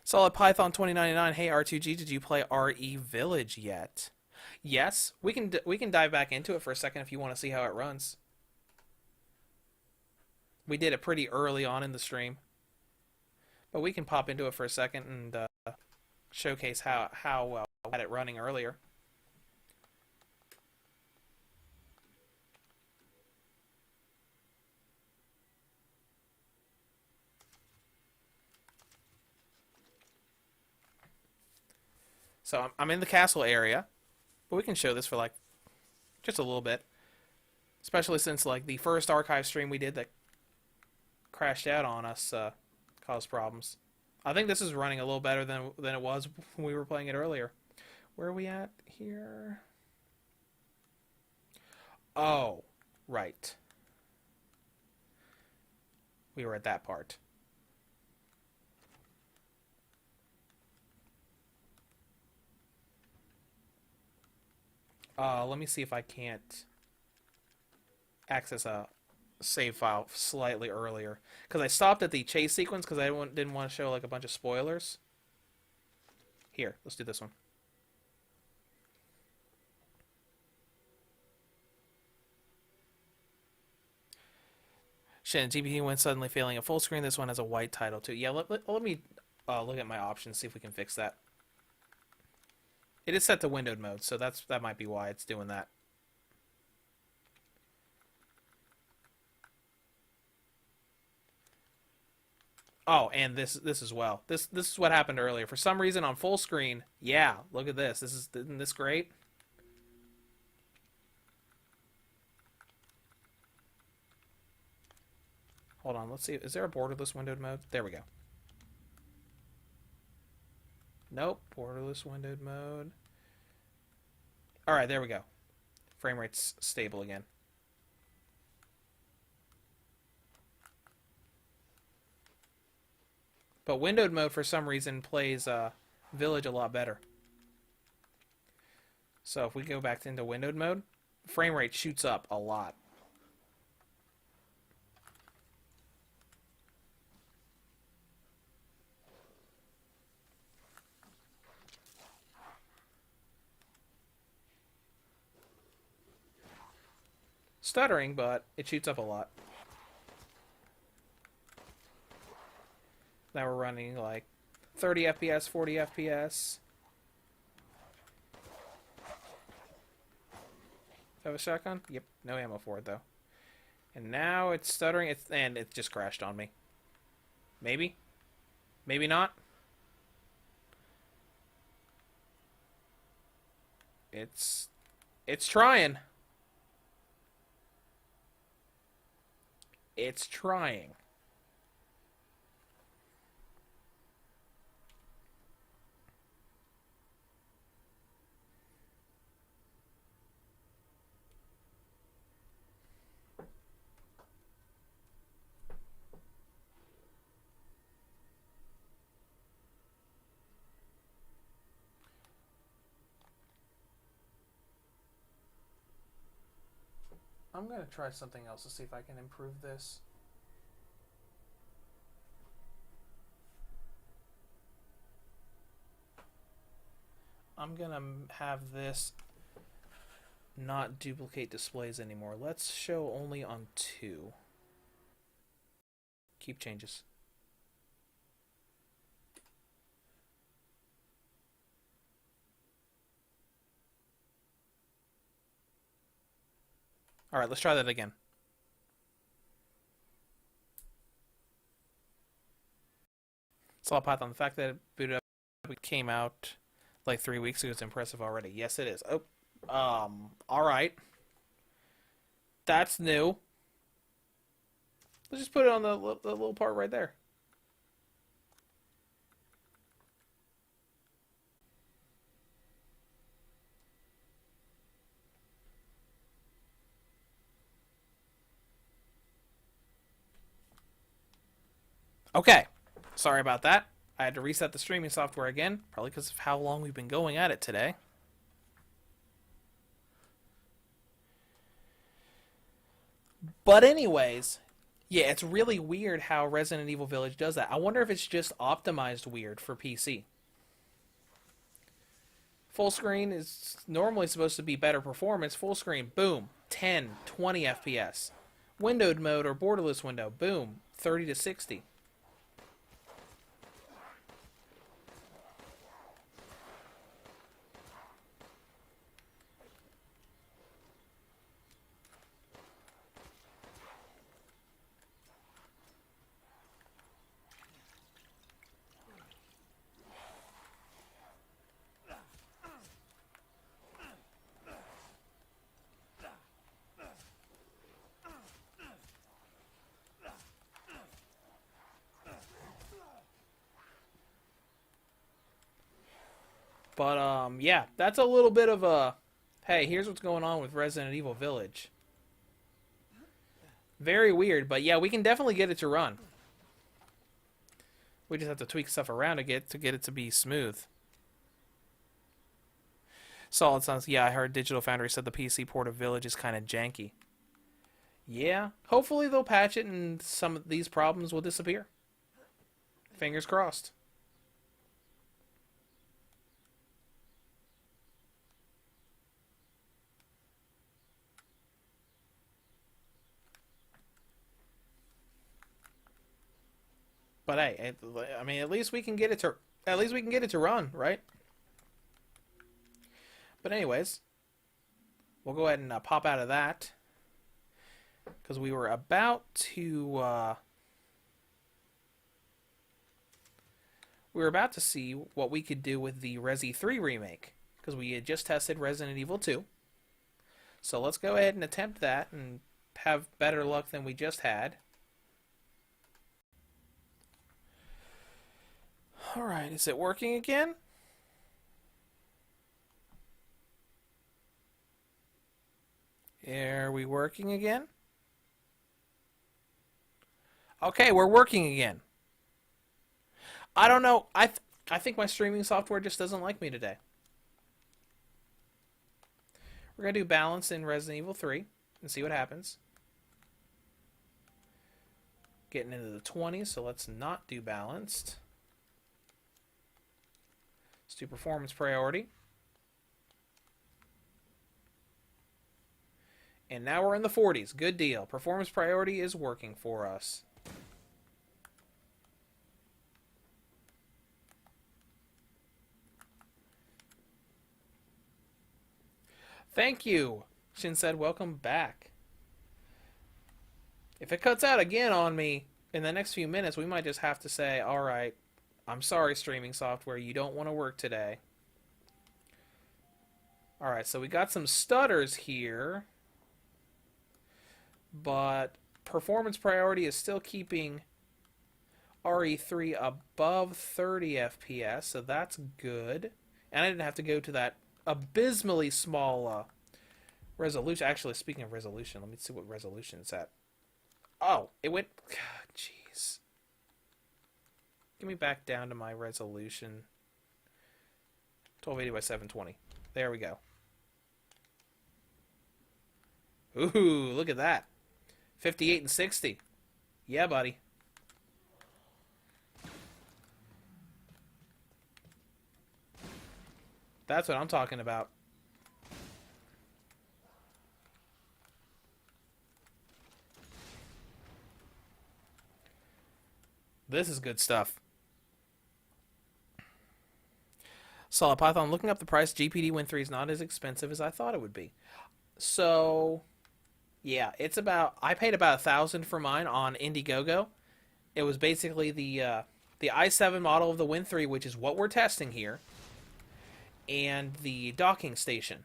Solid Python 2099. Hey R2G, did you play RE Village yet? Yes, we can dive back into it for a second if you want to see how it runs. We did it pretty early on in the stream, but we can pop into it for a second and showcase how well we had it running earlier. So I'm in the castle area, but we can show this for like just a little bit, especially since like the first archive stream we did that crashed out on us caused problems. I think this is running a little better than it was when we were playing it earlier. Where are we at here? Oh, right. We were at that part. Let me see if I can't access a save file slightly earlier. Because I stopped at the chase sequence because I didn't want to show like a bunch of spoilers. Here, let's do this one. Shit, GPD when suddenly failing at full screen. This one has a white title too. Yeah, let me look at my options, see if we can fix that. It is set to windowed mode, so that might be why it's doing that. Oh, and this as well. This is what happened earlier. For some reason on full screen, yeah, look at this. Isn't this great? Hold on, let's see. Is there a borderless windowed mode? There we go. Nope, borderless windowed mode. All right, there we go. Frame rate's stable again. But windowed mode, for some reason, plays Village a lot better. So if we go back into windowed mode, frame rate shoots up a lot. Stuttering, but it shoots up a lot. Now we're running like 30 FPS, 40 FPS. Have a shotgun? Yep, no ammo for it though. And now it's stuttering, and it just crashed on me. Maybe? Maybe not? It's trying. It's trying. I'm going to try something else to see if I can improve this. I'm going to have this not duplicate displays anymore. Let's show only on 2. Keep changes. Alright, let's try that again. Saw Python. The fact that it booted up, it came out like 3 weeks ago is impressive already. Yes, it is. Oh, alright. That's new. Let's just put it on the little part right there. Okay. Sorry about that. I had to reset the streaming software again, probably because of how long we've been going at it today. But anyways, yeah, it's really weird how Resident Evil Village does that. I wonder if it's just optimized weird for PC. Full screen is normally supposed to be better performance. Full screen, boom, 10, 20 FPS. Windowed mode or borderless window, boom, 30 to 60. But, yeah, that's a little bit of a, hey, here's what's going on with Resident Evil Village. Very weird, but yeah, we can definitely get it to run. We just have to tweak stuff around to get it to be smooth. Solid Suns, yeah, I heard Digital Foundry said the PC port of Village is kind of janky. Yeah, hopefully they'll patch it and some of these problems will disappear. Fingers crossed. But hey, I mean, at least we can get it to run, right? But anyways, we'll go ahead and pop out of that because we were about to see what we could do with the Resi 3 remake because we had just tested Resident Evil 2. So let's go ahead and attempt that and have better luck than we just had. Alright, is it working again? Are we working again? Okay, we're working again. I don't know. I think my streaming software just doesn't like me today. We're going to do balanced in Resident Evil 3 and see what happens. Getting into the 20s, so let's not do balanced. Let's do performance priority. And now we're in the 40s. Good deal. Performance priority is working for us. Thank you. Shin said, welcome back. If it cuts out again on me in the next few minutes, we might just have to say, alright, I'm sorry, streaming software, you don't want to work today. Alright, so we got some stutters here. But performance priority is still keeping RE3 above 30 FPS, so that's good. And I didn't have to go to that abysmally small resolution. Actually, speaking of resolution, let me see what resolution it's at. Oh, it went... Jeez. Give me back down to my resolution. 1280 by 720. There we go. Ooh, look at that. 58 and 60. Yeah, buddy. That's what I'm talking about. This is good stuff. Solid Python, looking up the price, GPD Win 3 is not as expensive as I thought it would be. So... yeah, it's about... I paid about $1,000 for mine on Indiegogo. It was basically the i7 model of the Win 3, which is what we're testing here, and the docking station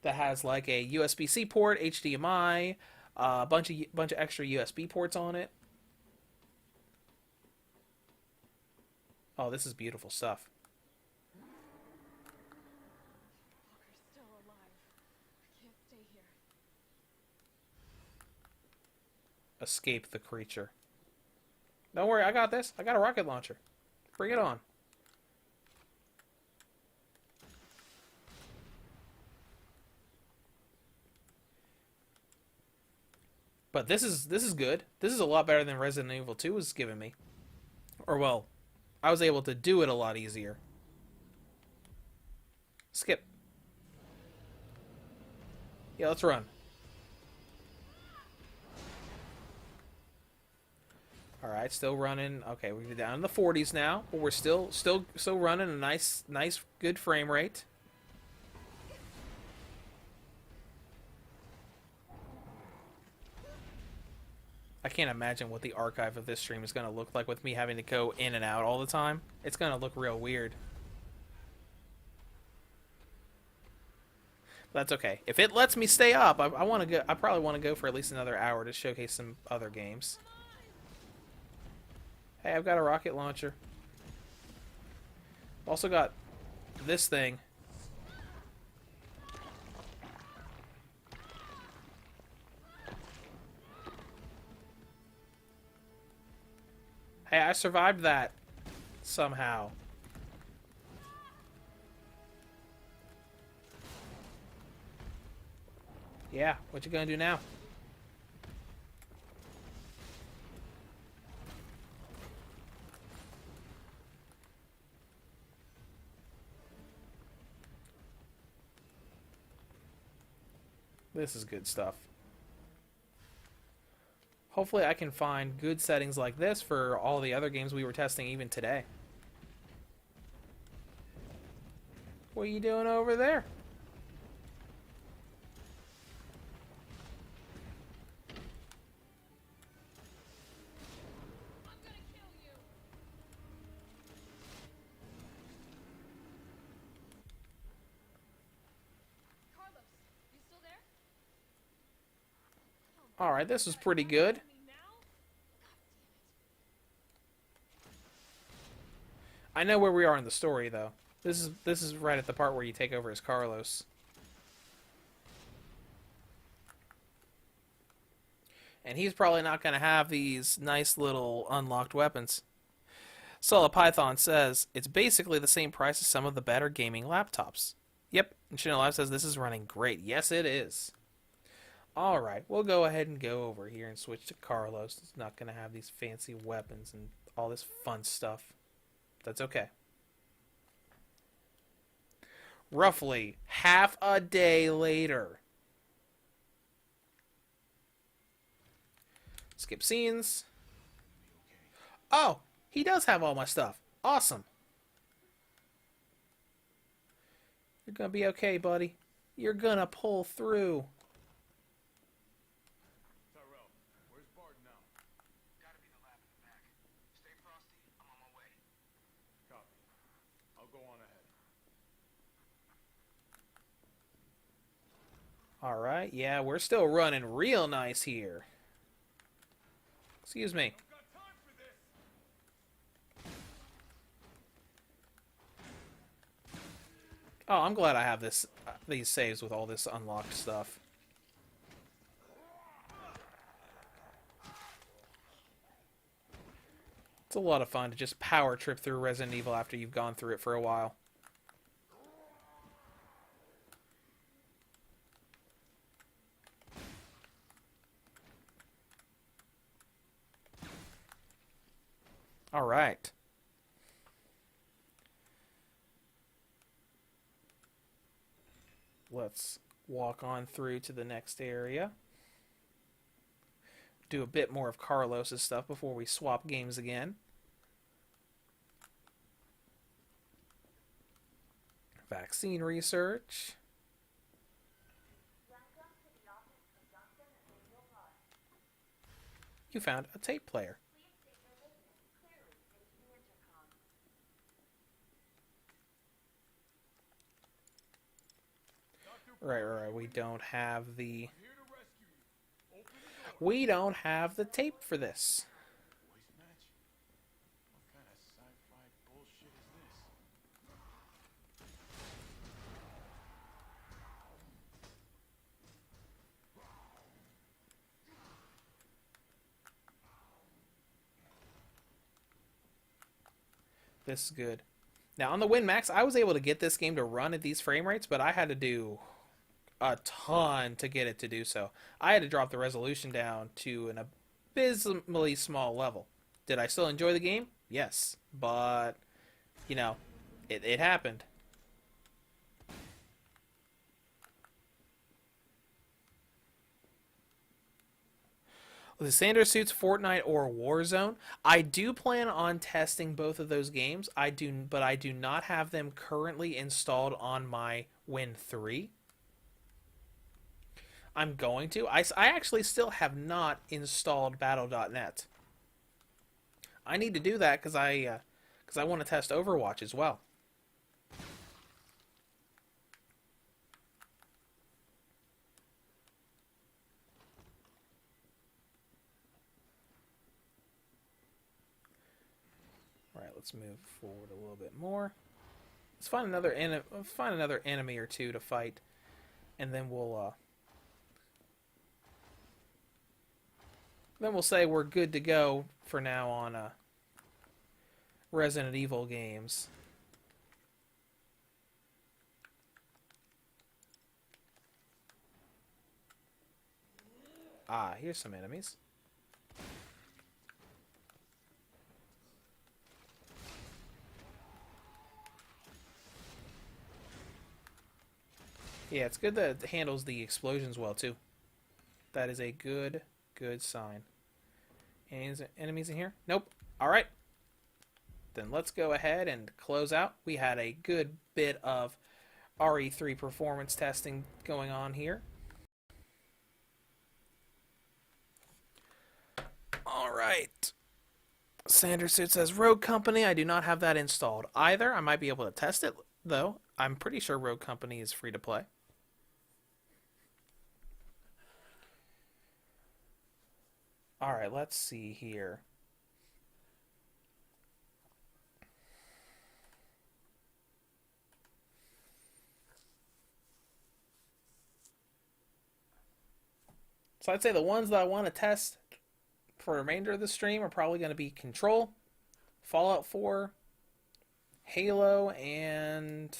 that has like a USB-C port, HDMI, a bunch of extra USB ports on it. Oh, this is beautiful stuff. Walker's still alive. I can't stay here. Escape the creature. Don't worry, I got this. I got a rocket launcher. Bring it on. But this is good. This is a lot better than Resident Evil 2 was giving me. Or well, I was able to do it a lot easier. Skip. Yeah, let's run. Alright, still running. Okay, we're down in the 40s now, but we're still running a nice, good frame rate. I can't imagine what the archive of this stream is going to look like with me having to go in and out all the time. It's going to look real weird. But that's okay. If it lets me stay up, I want to go. I probably want to go for at least another hour to showcase some other games. Hey, I've got a rocket launcher. Also got this thing. Hey, I survived that somehow. Yeah, what you gonna do now? This is good stuff. Hopefully I can find good settings like this for all the other games we were testing even today. What are you doing over there? I'm gonna kill you. Carlos, you still there? Alright, this was pretty good. Me now? I know where we are in the story, though. This is right at the part where you take over as Carlos. And he's probably not going to have these nice little unlocked weapons. Solid Python says it's basically the same price as some of the better gaming laptops. Yep, and Channel Live says this is running great. Yes, it is. Alright, we'll go ahead and go over here and switch to Carlos. He's not going to have these fancy weapons and all this fun stuff. That's okay. Roughly half a day later. Skip scenes. Oh, he does have all my stuff. Awesome. You're gonna be okay, buddy. You're gonna pull through. Tyrell, where's Bard now? Gotta be the lab in the back. Stay frosty, I'm on my way. Copy. I'll go on ahead. Alright, yeah, we're still running real nice here. Excuse me. I've got time for this! Oh, I'm glad I have these saves with all this unlocked stuff. It's a lot of fun to just power trip through Resident Evil after you've gone through it for a while. All right. Let's walk on through to the next area. Do a bit more of Carlos's stuff before we swap games again. Vaccine research. You found a tape player. Right. We don't have the... We don't have the tape for this. Voice match? What kind of sci-fi bullshit is this? This is good. Now, on the WinMax, I was able to get this game to run at these frame rates, but I had to do a ton to get it to do so. I had to drop the resolution down to an abysmally small level. Did I still enjoy the game? Yes. But, you know, it happened. The Sanders Suits, Fortnite, or Warzone. I do plan on testing both of those games. But I do not have them currently installed on my Win 3. I'm going to. I actually still have not installed Battle.net. I need to do that because I want to test Overwatch as well. All right, let's move forward a little bit more. Let's find another enemy or two to fight, and then we'll say we're good to go for now on Resident Evil games. Ah, here's some enemies. Yeah, it's good that it handles the explosions well, too. That is a good sign. Any enemies in here? Nope. Alright. Then let's go ahead and close out. We had a good bit of RE3 performance testing going on here. Alright. Sanderson says Rogue Company. I do not have that installed either. I might be able to test it, though. I'm pretty sure Rogue Company is free to play. Alright, let's see here. So I'd say the ones that I want to test for the remainder of the stream are probably going to be Control, Fallout 4, Halo, and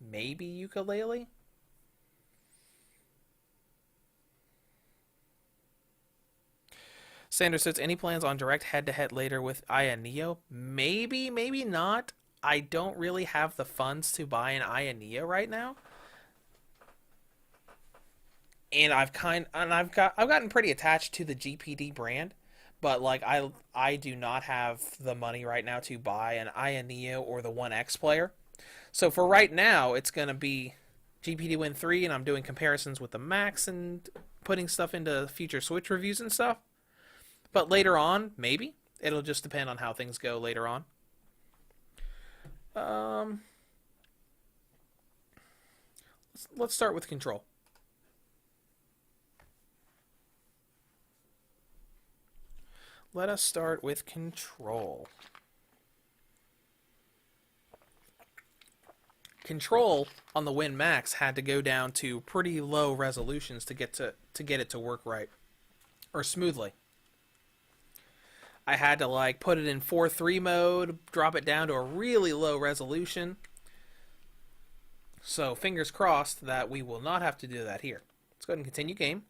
maybe Ukulele? Sanders says, any plans on direct head-to-head later with Aya Neo? Maybe, maybe not. I don't really have the funds to buy an Aya Neo right now. And I've gotten pretty attached to the GPD brand, but like I do not have the money right now to buy an Aya Neo or the One X player. So for right now, it's gonna be GPD Win 3, and I'm doing comparisons with the Max and putting stuff into future Switch reviews and stuff. But later on, maybe it'll just depend on how things go later on. Let's start with Control. Let us start with Control. Control on the Win Max had to go down to pretty low resolutions to get it to work right or smoothly. I had to like put it in 4:3 mode, drop it down to a really low resolution. So fingers crossed that we will not have to do that here. Let's go ahead and continue game.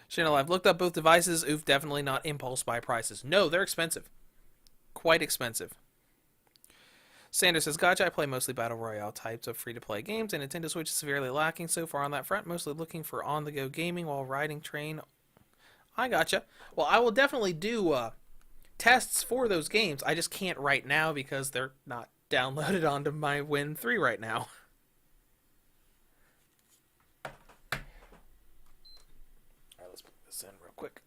Chanel, I've looked up both devices. Oof, definitely not impulse buy prices. No, they're expensive. Quite expensive. Sanders says, gotcha, I play mostly Battle Royale types of free-to-play games, and Nintendo Switch is severely lacking so far on that front, mostly looking for on-the-go gaming while riding train. I gotcha. Well, I will definitely do tests for those games. I just can't right now because they're not downloaded onto my Win 3 right now. Alright, let's put this in real quick.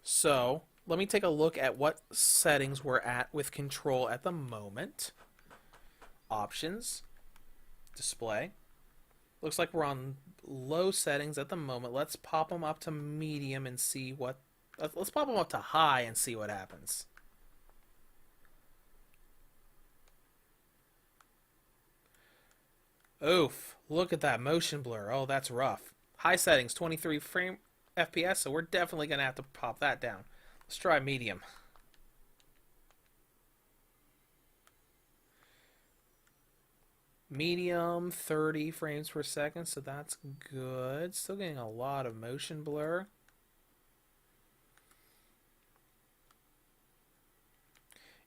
So, let me take a look at what settings we're at with Control at the moment. Options. Display. Looks like we're on low settings at the moment. Let's pop them up to medium and see what... Let's pop them up to high and see what happens. Oof. Look at that motion blur. Oh, that's rough. High settings, 23 frame FPS, so we're definitely going to have to pop that down. Let's try medium. Medium, 30 frames per second, so that's good. Still getting a lot of motion blur.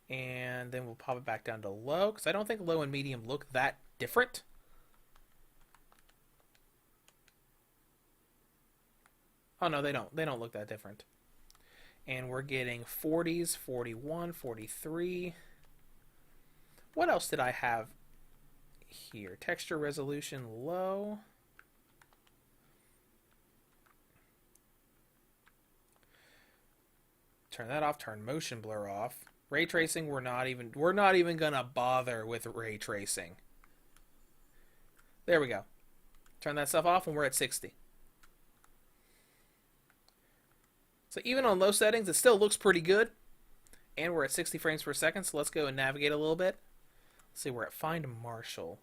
And then we'll pop it back down to low, because I don't think low and medium look that different. Oh, no, they don't. They don't look that different. And we're getting 40s, 41, 43. What else did I have here? Texture resolution low. Turn that off, turn motion blur off. Ray tracing, we're not even gonna bother with ray tracing. There we go. Turn that stuff off and we're at 60. So even on low settings, it still looks pretty good. And we're at 60 frames per second, so let's go and navigate a little bit. Let's see, we're at Find Marshall.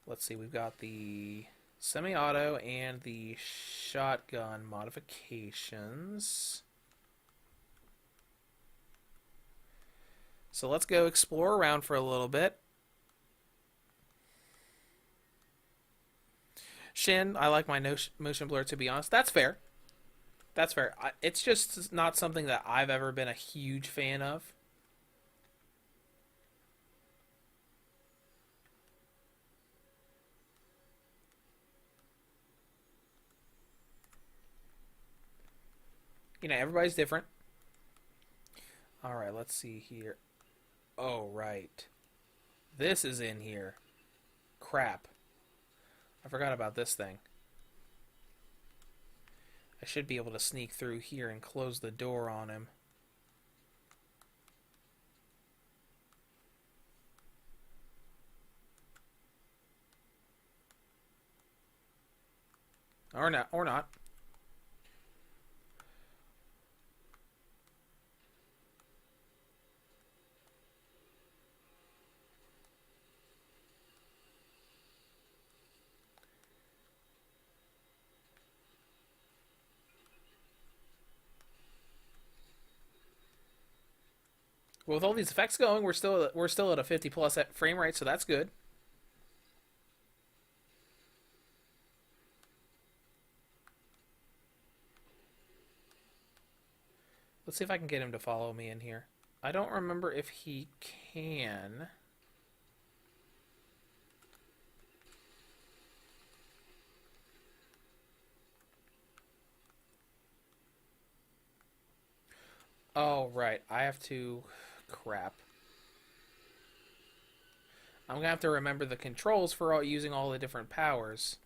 Let's see, we've got the semi-auto and the shotgun modifications. So let's go explore around for a little bit. Shin, I like my motion blur, to be honest. That's fair. That's fair. It's just not something that I've ever been a huge fan of. You know, everybody's different. Alright, let's see here. Oh, right. This is in here. Crap. I forgot about this thing. I should be able to sneak through here and close the door on him. Or not, or not. Well, with all these effects going, we're still at a 50 plus frame rate, so that's good. Let's see if I can get him to follow me in here. I don't remember if he can. Oh, right. I have to... Crap. I'm gonna have to remember the controls for using all the different powers.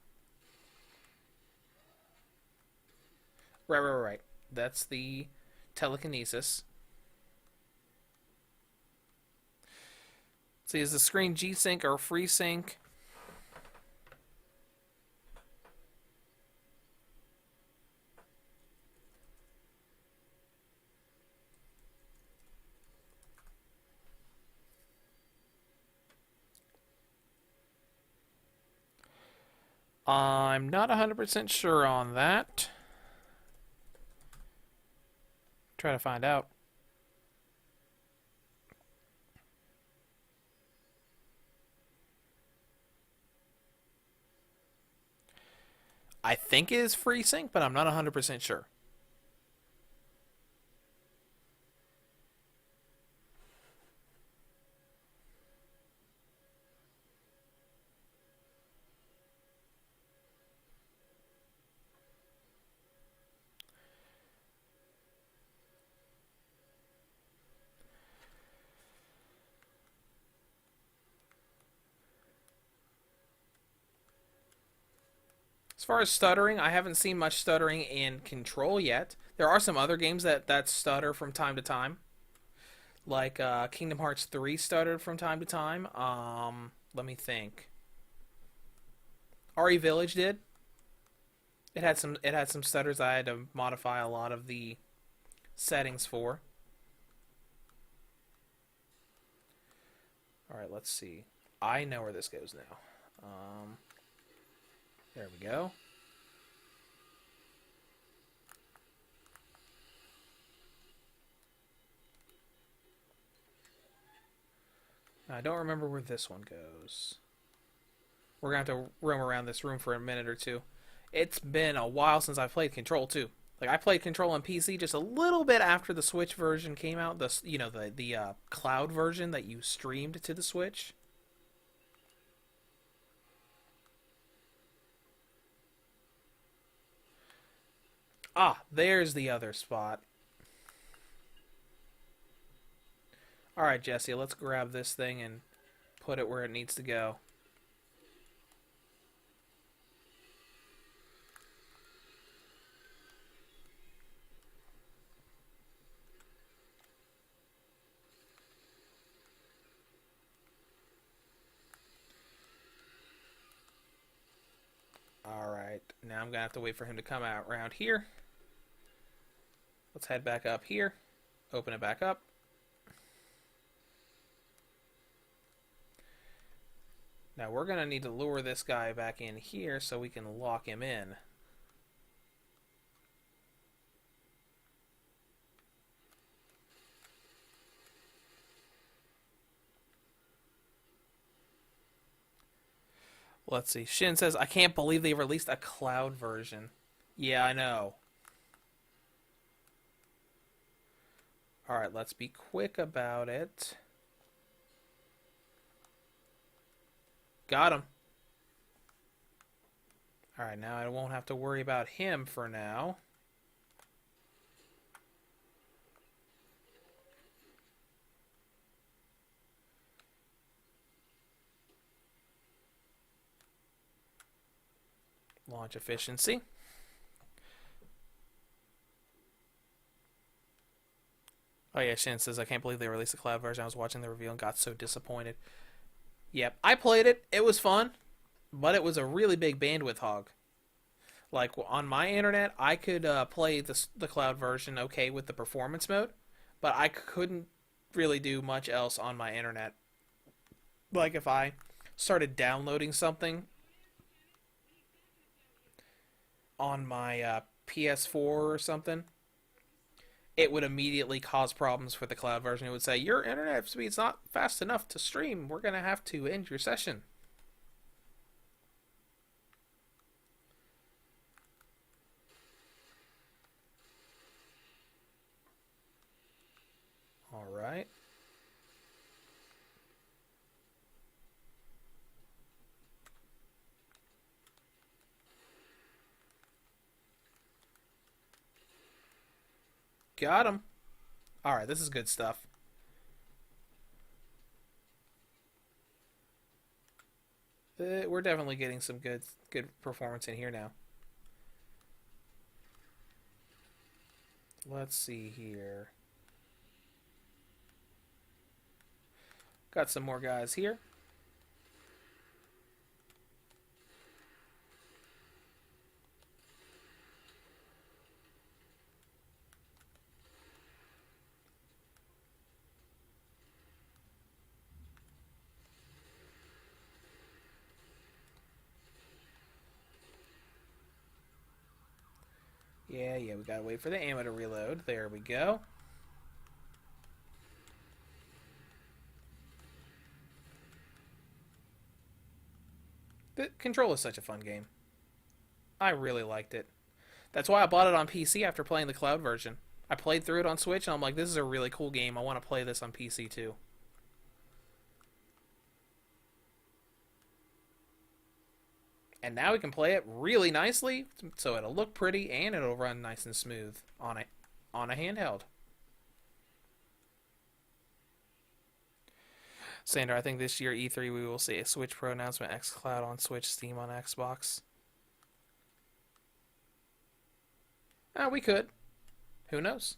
Right. That's the telekinesis. See, is the screen G-Sync or FreeSync? I'm not 100% sure on that. Try to find out. I think it is FreeSync, but I'm not 100% sure. As far as stuttering, I haven't seen much stuttering in Control yet. There are some other games that stutter from time to time. Like Kingdom Hearts 3 stuttered from time to time. Let me think. RE Village did. It had some stutters I had to modify a lot of the settings for. All right, let's see. I know where this goes now. There we go. I don't remember where this one goes. We're going to have to roam around this room for a minute or two. It's been a while since I've played Control, too. Like, I played Control on PC just a little bit after the Switch version came out. The cloud version that you streamed to the Switch. Ah, there's the other spot. Alright, Jesse, let's grab this thing and put it where it needs to go. Alright, now I'm going to have to wait for him to come out around here. Let's head back up here. Open it back up. Now we're going to need to lure this guy back in here so we can lock him in. Let's see. Shin says, I can't believe they released a cloud version. Yeah, I know. Alright, let's be quick about it. Got him. Alright, now I won't have to worry about him for now. Launch efficiency. Oh yeah, Shin says, I can't believe they released a cloud version. I was watching the review and got so disappointed. Yep, I played it. It was fun, but it was a really big bandwidth hog. Like, on my internet, I could play the cloud version okay with the performance mode, but I couldn't really do much else on my internet. Like, if I started downloading something on my PS4 or something, it would immediately cause problems for the cloud version. It would say, your internet speed's not fast enough to stream. We're going to have to end your session. All right. Got him. All right, this is good stuff. We're definitely getting some good performance in here now. Let's see here. Got some more guys here. Yeah, we gotta wait for the ammo to reload. There we go. The Control is such a fun game. I really liked it. That's why I bought it on PC after playing the cloud version. I played through it on Switch and I'm like, this is a really cool game. I want to play this on PC too. And now we can play it really nicely, so it'll look pretty and it'll run nice and smooth on a handheld. Sander, I think this year E3 we will see a Switch Pro announcement, xCloud on Switch, Steam on Xbox. We could. Who knows?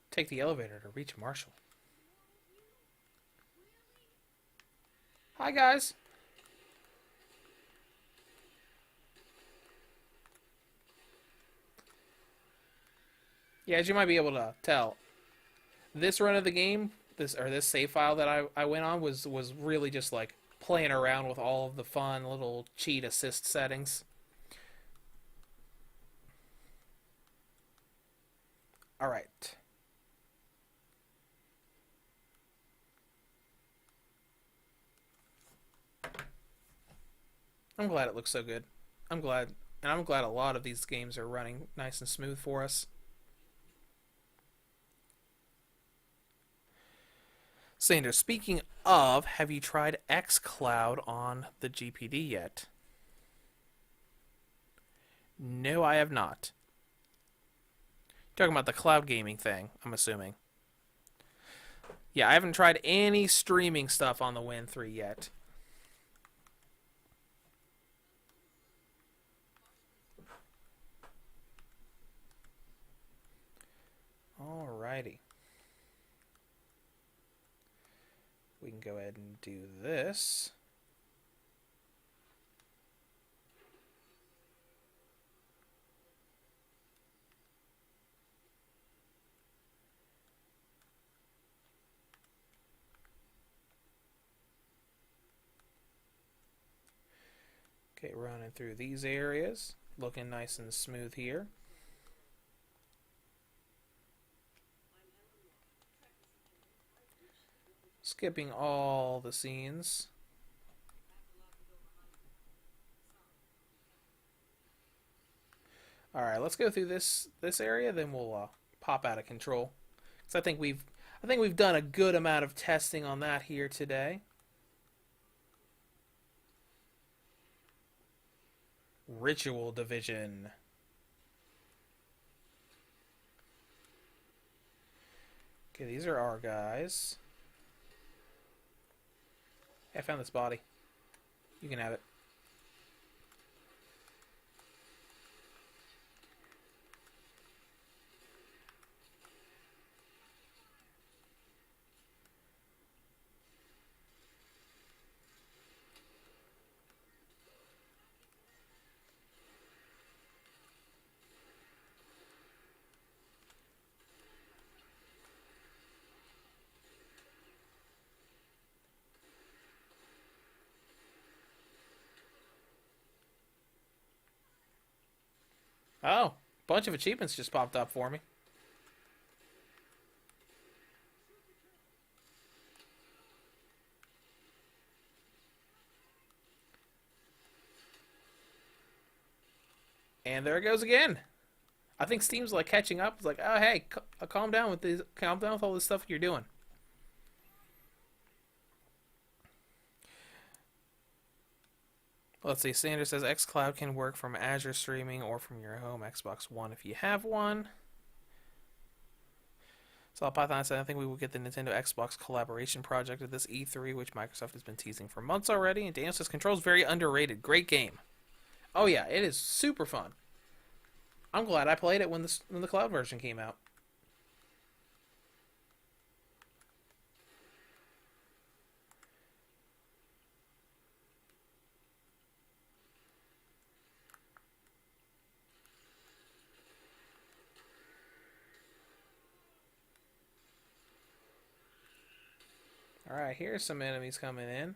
Take the elevator to reach Marshall. Hi, guys. Yeah, as you might be able to tell, this run of the game, this save file that I went on was really just like playing around with all of the fun little cheat assist settings. All right. I'm glad it looks so good. I'm glad a lot of these games are running nice and smooth for us. Sanders, speaking of, have you tried xCloud on the GPD yet? No, I have not. You're talking about the cloud gaming thing, I'm assuming. Yeah, I haven't tried any streaming stuff on the Win 3 yet. Alrighty. We can go ahead and do this. Okay, running through these areas, looking nice and smooth here. Skipping all the scenes. All right, let's go through this area, then we'll pop out of control. Because I think we've done a good amount of testing on that here today. Ritual Division. Okay, these are our guys. Hey, I found this body. You can have it. Oh, bunch of achievements just popped up for me. And there it goes again. I think Steam's like catching up. It's like, oh hey, calm down with these, calm down with all this stuff you're doing. Let's see. Sanders says xCloud can work from Azure streaming or from your home Xbox One if you have one. So Python said, I think we will get the Nintendo Xbox collaboration project at this E3, which Microsoft has been teasing for months already. And Daniel says, Control's very underrated. Great game. Oh yeah, it is super fun. I'm glad I played it when the cloud version came out. Alright, here's some enemies coming in.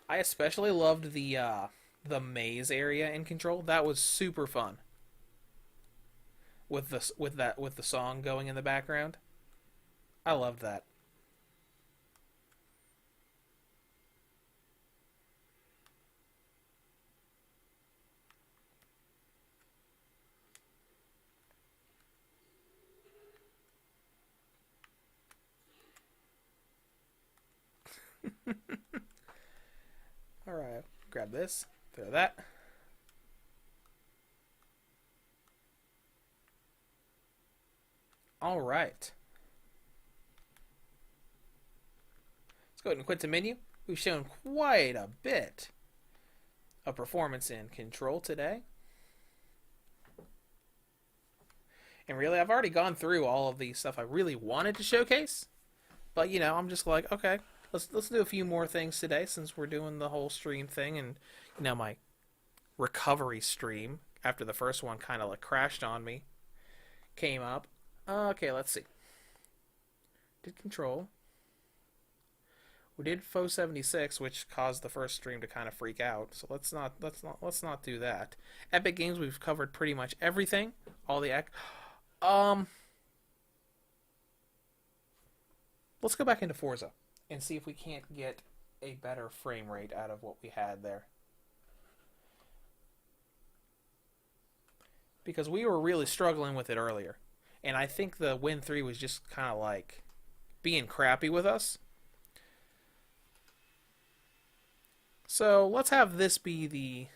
I especially loved the maze area in Control. That was super fun. With the song going in the background. I loved that. Alright, grab this, throw that. Alright. Let's go ahead and quit the menu. We've shown quite a bit of performance in Control today. And really, I've already gone through all of the stuff I really wanted to showcase. But, you know, I'm just like, okay, let's do a few more things today since we're doing the whole stream thing. And, you know, my recovery stream after the first one kind of like crashed on me came up. Okay, let's see. Did Control. We did Foe 76, which caused the first stream to kind of freak out. So let's not do that. Epic Games, we've covered pretty much everything. All the let's go back into Forza and see if we can't get a better frame rate out of what we had there. Because we were really struggling with it earlier. And I think the Win 3 was just kind of like being crappy with us. So let's have this be the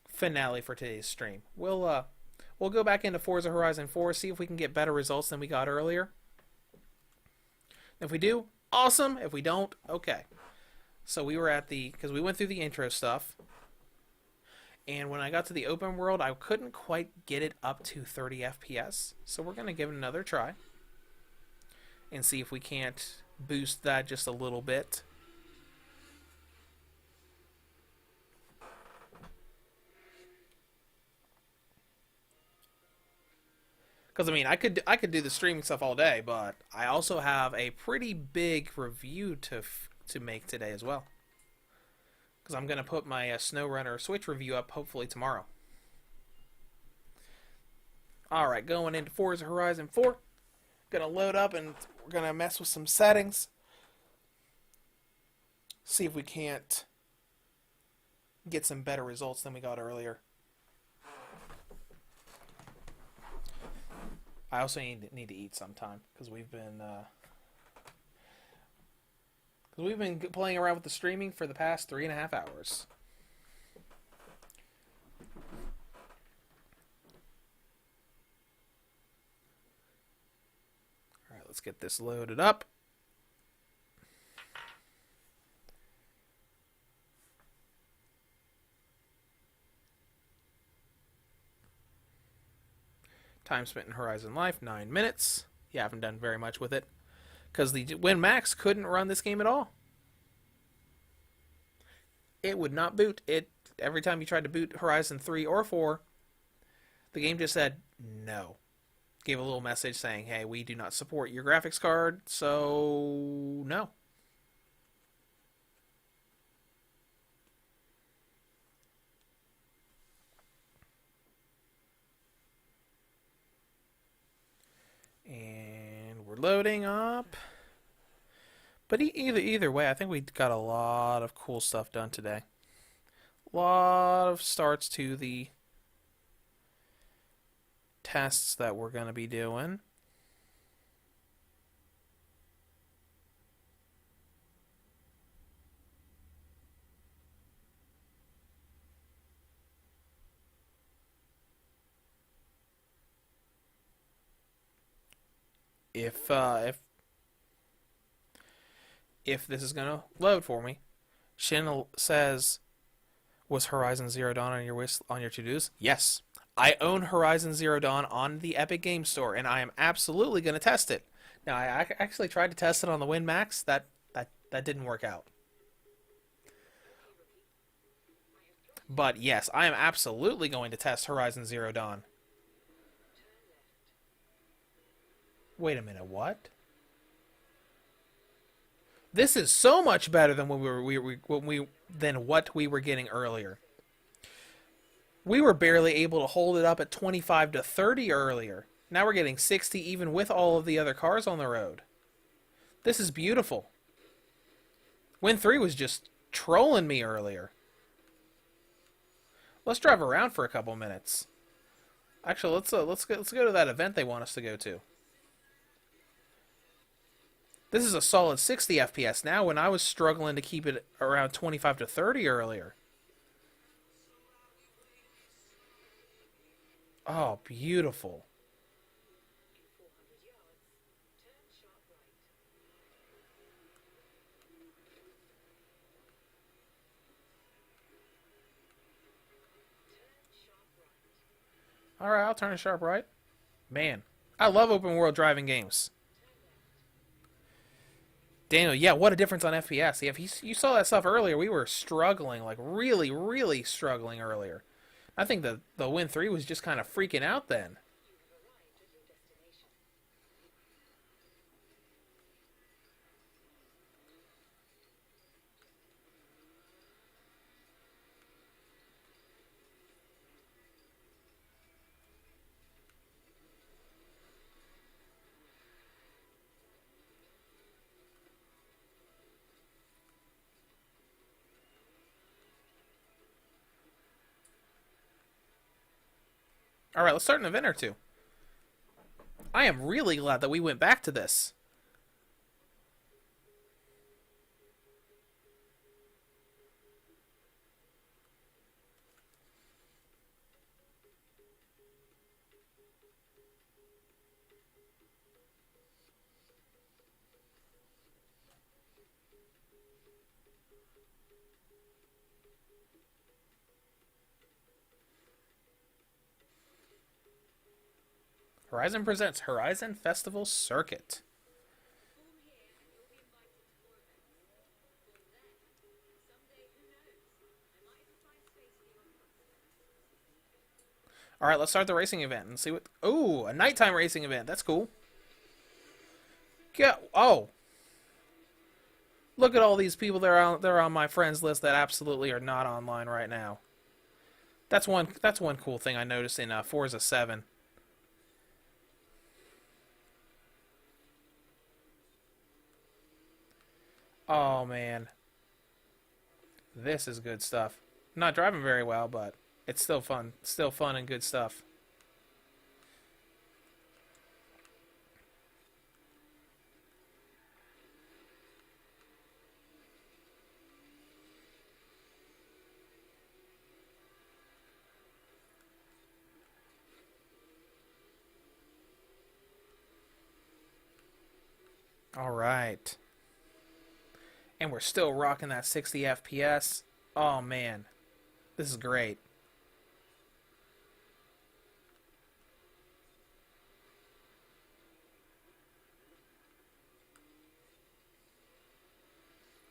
finale for today's stream. We'll go back into Forza Horizon 4, see if we can get better results than we got earlier. If we do, awesome. If we don't, okay. So we were at because we went through the intro stuff. And when I got to the open world, I couldn't quite get it up to 30 FPS. So we're going to give it another try. And see if we can't boost that just a little bit. Because, I mean, I could do the streaming stuff all day, but I also have a pretty big review to make today as well. Because I'm going to put my SnowRunner Switch review up hopefully tomorrow. Alright, going into Forza Horizon 4. Going to load up and we're going to mess with some settings. See if we can't get some better results than we got earlier. I also need to eat sometime because we've been playing around with the streaming for the past 3.5 hours. All right, let's get this loaded up. Time spent in Horizon Life, 9 minutes. You haven't done very much with it. Because the Win Max couldn't run this game at all. It would not boot. Every time you tried to boot Horizon 3 or 4, the game just said no. Gave a little message saying, hey, we do not support your graphics card, so no. loading up. But either way, I think we got a lot of cool stuff done today. A lot of starts to the tests that we're going to be doing. If this is gonna load for me, Shin says, "Was Horizon Zero Dawn on your to-dos?" Yes, I own Horizon Zero Dawn on the Epic Game Store, and I am absolutely gonna test it. Now, I actually tried to test it on the Win Max. That didn't work out. But yes, I am absolutely going to test Horizon Zero Dawn. Wait a minute, what? This is so much better than what we were getting earlier. We were barely able to hold it up at 25 to 30 earlier. Now we're getting 60 even with all of the other cars on the road. This is beautiful. Win 3 was just trolling me earlier. Let's drive around for a couple minutes. Actually, let's go to that event they want us to go to. This is a solid 60 FPS now when I was struggling to keep it around 25 to 30 earlier. Oh, beautiful. Alright, I'll turn it sharp right. Man, I love open world driving games. Daniel, yeah, what a difference on FPS. Yeah, if you saw that stuff earlier, we were struggling, like really, really struggling earlier. I think the Win 3 was just kind of freaking out then. Alright, let's start an event or two. I am really glad that we went back to this. Horizon presents Horizon Festival Circuit. Alright, let's start the racing event and see what... Ooh, a nighttime racing event. That's cool. Yeah. Oh. Look at all these people that are on my friends list that absolutely are not online right now. That's one cool thing I noticed in Forza 7. Oh, man. This is good stuff. I'm not driving very well, but it's still fun. Still fun and good stuff. All right. And we're still rocking that 60 FPS. Oh, man. This is great.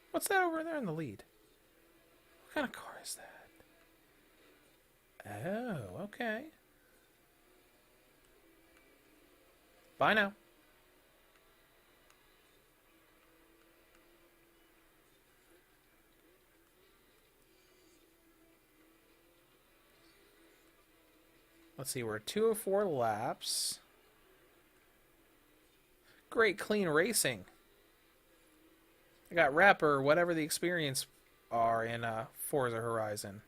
What's that over there in the lead? What kind of car is that? Oh, okay. Bye now. Let's see, we're 204 laps. Great clean racing. I got rep or whatever the experience are in Forza Horizon.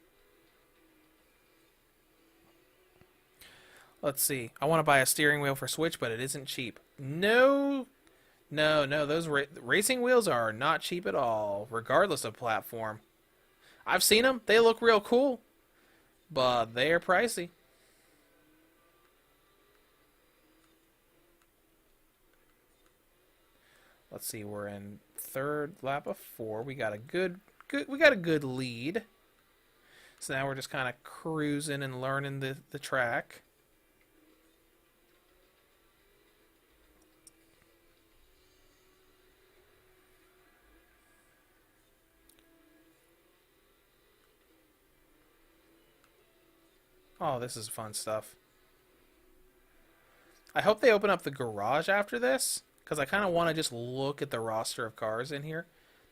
Let's see. I want to buy a steering wheel for Switch, but it isn't cheap. No, no. Those racing wheels are not cheap at all, regardless of platform. I've seen them. They look real cool, but they are pricey. Let's see. We're in third lap of 4. We got a good. We got a good lead. So now we're just kind of cruising and learning the track. Oh, this is fun stuff. I hope they open up the garage after this, because I kind of want to just look at the roster of cars in here.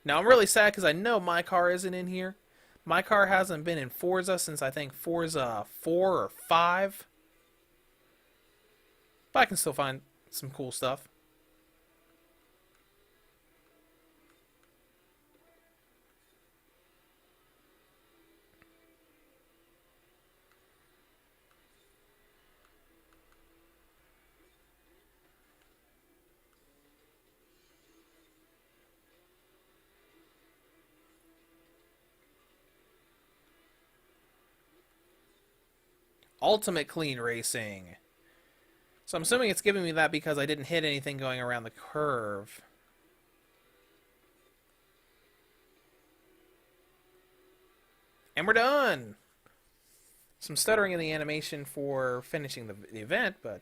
Now, I'm really sad because I know my car isn't in here. My car hasn't been in Forza since, I think, Forza 4 or 5. But I can still find some cool stuff. Ultimate clean racing. So I'm assuming it's giving me that because I didn't hit anything going around the curve. And we're done! Some stuttering in the animation for finishing the event, but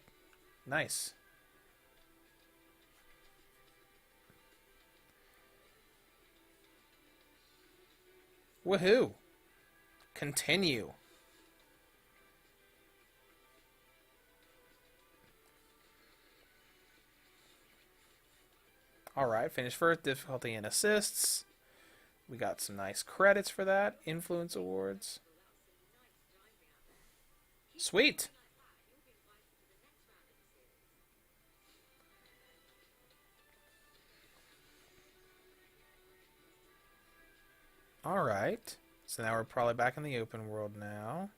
nice. Woohoo! Continue. Alright, finish first, difficulty and assists. We got some nice credits for that. Influence awards. Sweet! Alright. So now we're probably back in the open world now.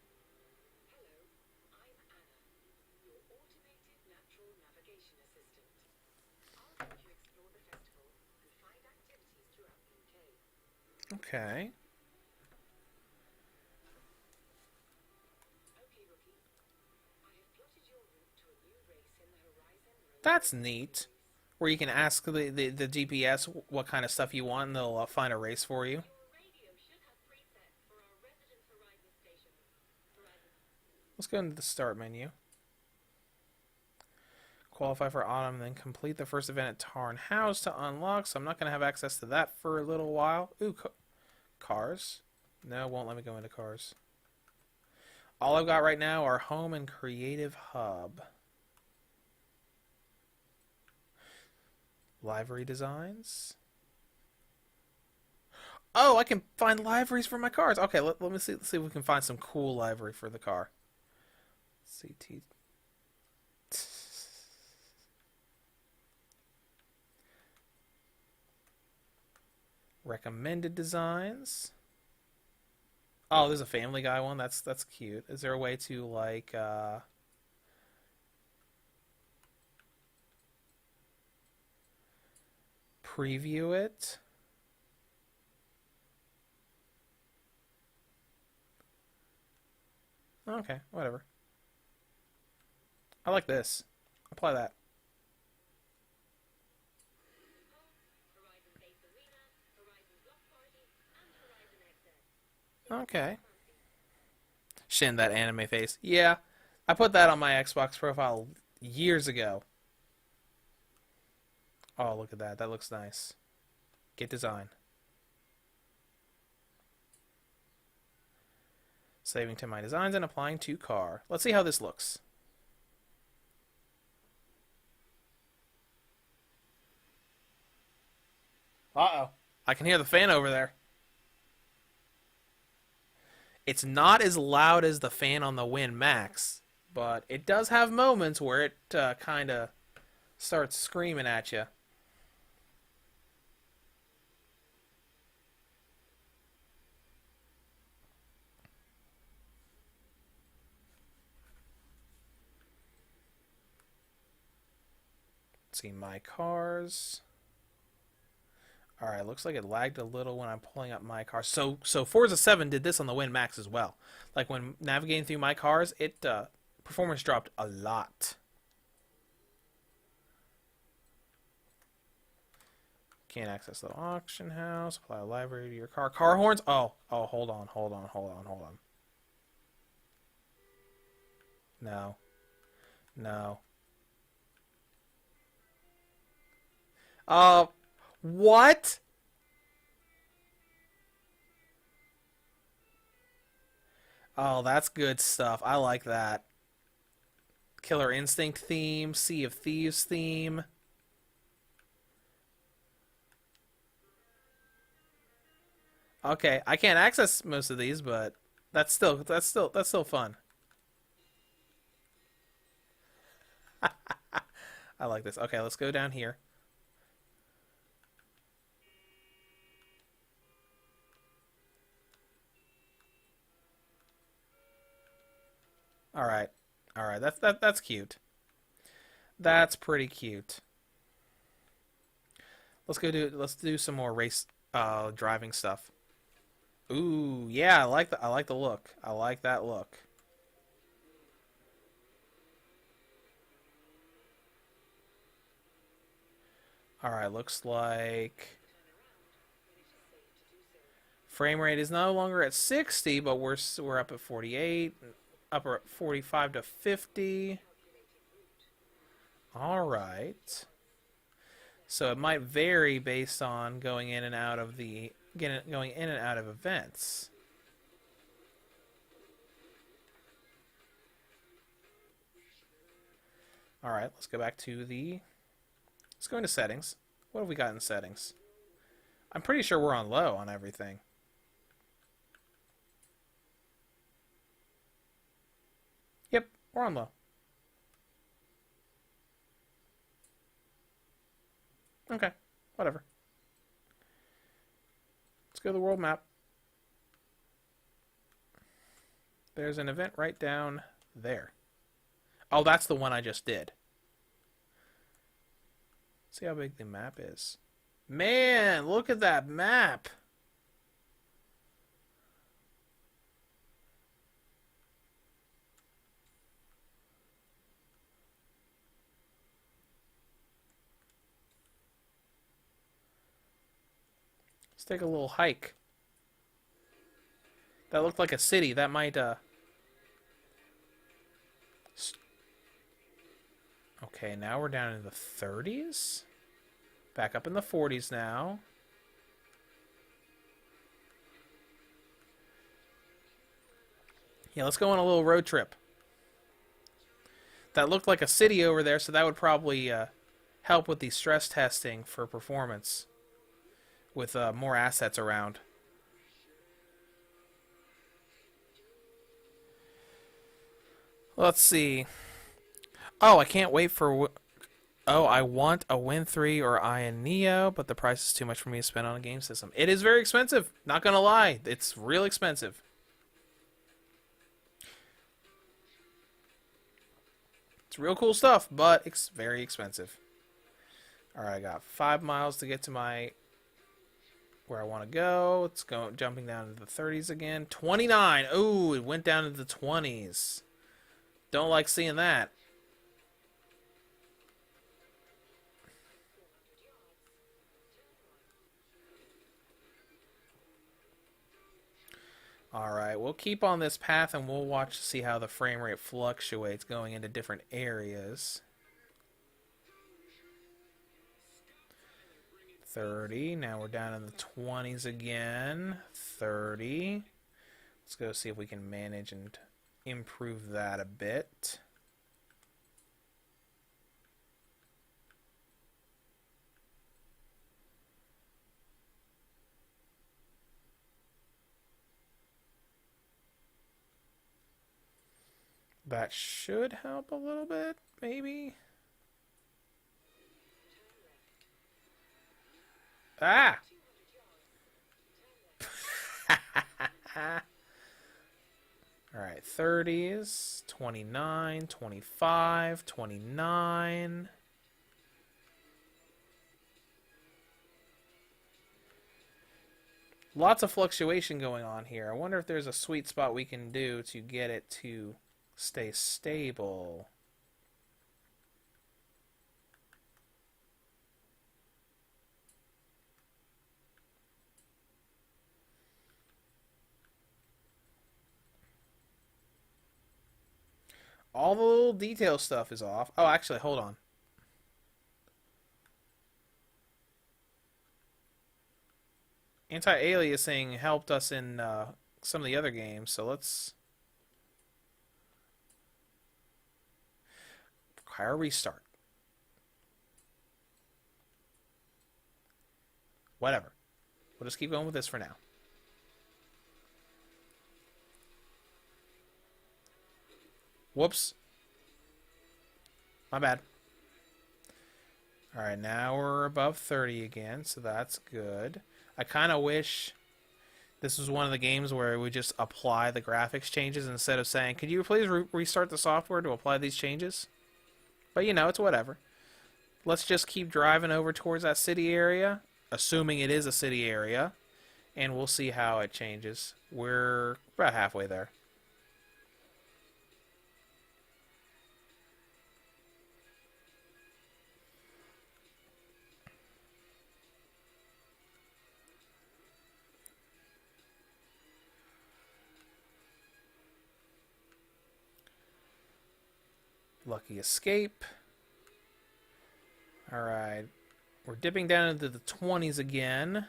Okay. That's neat. Where you can ask the GPS what kind of stuff you want and they'll find a race for you. Let's go into the start menu. Qualify for autumn, then complete the first event at Tarn House to unlock. So I'm not going to have access to that for a little while. Ooh, cars. No, it won't let me go into cars. All I've got right now are home and creative hub. Livery designs. Oh, I can find liveries for my cars. Okay, let me see. Let's see if we can find some cool livery for the car. CT. Recommended designs. Oh, there's a Family Guy one. That's cute. Is there a way to like preview it? Okay, whatever. I like this. Apply that. Okay. Shin, that anime face. Yeah, I put that on my Xbox profile years ago. Oh, look at that. That looks nice. Get design. Saving to my designs and applying to car. Let's see how this looks. Uh-oh. I can hear the fan over there. It's not as loud as the fan on the Win Max, but it does have moments where it kind of starts screaming at you. Let's see my cars. All right, looks like it lagged a little when I'm pulling up my cars. So Forza 7 did this on the Win Max as well. Like when navigating through my cars, it performance dropped a lot. Can't access the auction house. Apply a library to your car. Car horns? Oh, hold on. No. No. Uh, what? Oh, that's good stuff. I like that. Killer Instinct theme, Sea of Thieves theme. Okay, I can't access most of these, but that's still fun. I like this. Okay, let's go down here. All right. All right. That's cute. That's pretty cute. Let's do some more race driving stuff. Ooh, yeah, I like the look. I like that look. All right, looks like frame rate is no longer at 60, but we're up at 48, up at 45 to 50. All right. So it might vary based on going in and out of events. All right, let's go into settings. What have we got in settings? I'm pretty sure we're on low on everything. Yep, we're on low. Okay, whatever. Let's go to the world map. There's an event right down there. Oh, that's the one I just did. See how big the map is. Man, look at that map. Let's take a little hike. That looked like a city. That might, Okay, now we're down in the 30s. Back up in the 40s now. Yeah, let's go on a little road trip. That looked like a city over there, so that would probably help with the stress testing for performance with more assets around. Let's see. Oh, I can't wait for... Oh, I want a Win 3 or Ion Neo, but the price is too much for me to spend on a game system. It is very expensive. Not gonna lie. It's real expensive. It's real cool stuff, but it's very expensive. Alright, I got 5 miles to get to where I want to go. It's jumping down to the 30s again. 29. Ooh, it went down to the 20s. Don't like seeing that. Alright, we'll keep on this path and we'll watch to see how the frame rate fluctuates going into different areas. 30. Now we're down in the 20s again. 30. Let's go see if we can manage and improve that a bit. That should help a little bit, maybe. Ah! Alright, 30s, 29, 25, 29. Lots of fluctuation going on here. I wonder if there's a sweet spot we can do to get it to stay stable. All the little detail stuff is off. Oh, actually, hold on. Anti-aliasing helped us in some of the other games, so let's require a restart. Whatever. We'll just keep going with this for now. Whoops. My bad. Alright, now we're above 30 again, so that's good. I kind of wish this was one of the games where we just apply the graphics changes instead of saying, could you please restart the software to apply these changes? But you know, it's whatever. Let's just keep driving over towards that city area, assuming it is a city area, and we'll see how it changes. We're about halfway there. Lucky escape. Alright. We're dipping down into the 20s again.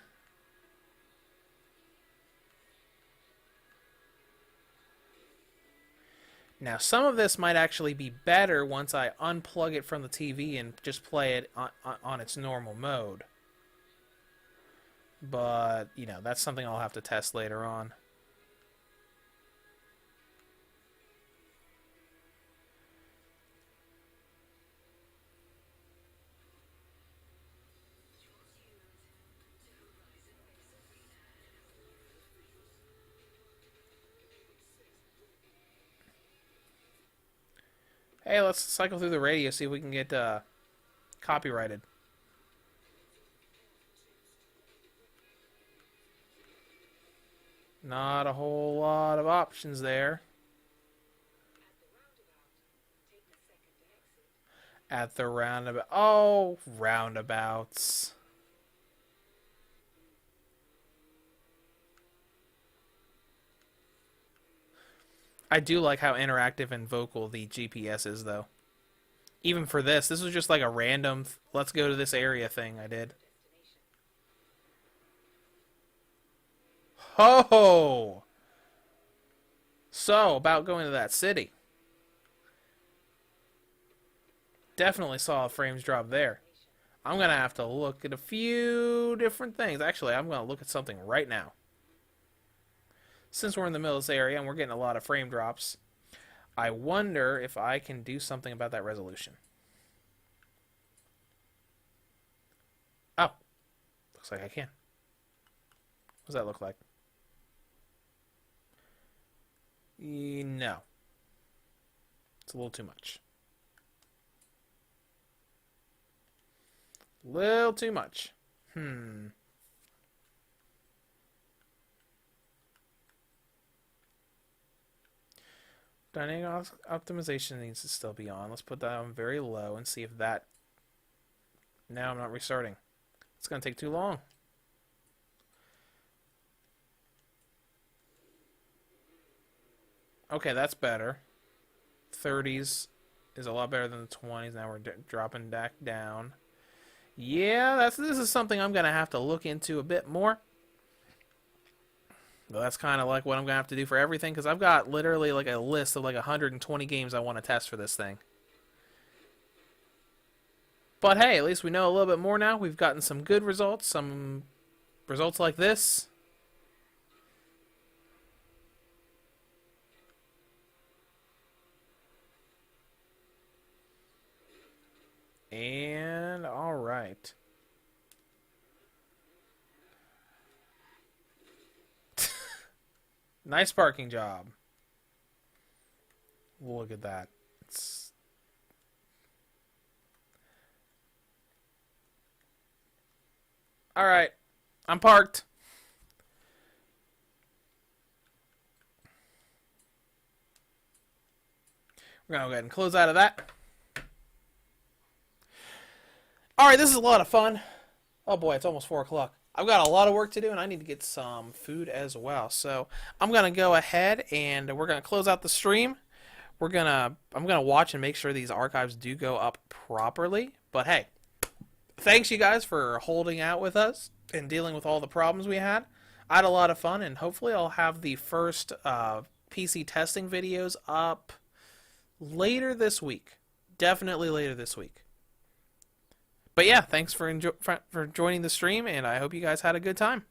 Now, some of this might actually be better once I unplug it from the TV and just play it on its normal mode. But, you know, that's something I'll have to test later on. Hey, let's cycle through the radio, see if we can get copyrighted. Not a whole lot of options there. At the roundabout. Oh, roundabouts. I do like how interactive and vocal the GPS is, though. Even for this was just like a random, let's go to this area thing I did. Ho! So, about going to that city. Definitely saw frames drop there. I'm going to have to look at a few different things. Actually, I'm going to look at something right now. Since we're in the middle of this area and we're getting a lot of frame drops, I wonder if I can do something about that resolution. Oh, looks like I can. What does that look like? No. It's a little too much. Little too much. Dynamic optimization needs to still be on. Let's put that on very low and see if that... Now I'm not restarting. It's going to take too long. Okay, that's better. 30s is a lot better than the 20s. Now we're dropping back down. Yeah, this is something I'm going to have to look into a bit more. But that's kind of like what I'm going to have to do for everything, because I've got literally like a list of like 120 games I want to test for this thing. But hey, at least we know a little bit more now. We've gotten some good results, some results like this. And all right. Nice parking job. Look at that. It's... Alright. I'm parked. We're going to go ahead and close out of that. Alright, this is a lot of fun. Oh boy, it's almost 4 o'clock. I've got a lot of work to do, and I need to get some food as well. So I'm going to go ahead, and we're going to close out the stream. I'm gonna watch and make sure these archives do go up properly. But hey, thanks you guys for holding out with us and dealing with all the problems we had. I had a lot of fun, and hopefully I'll have the first PC testing videos up later this week. Definitely later this week. But yeah, thanks for joining the stream, and I hope you guys had a good time.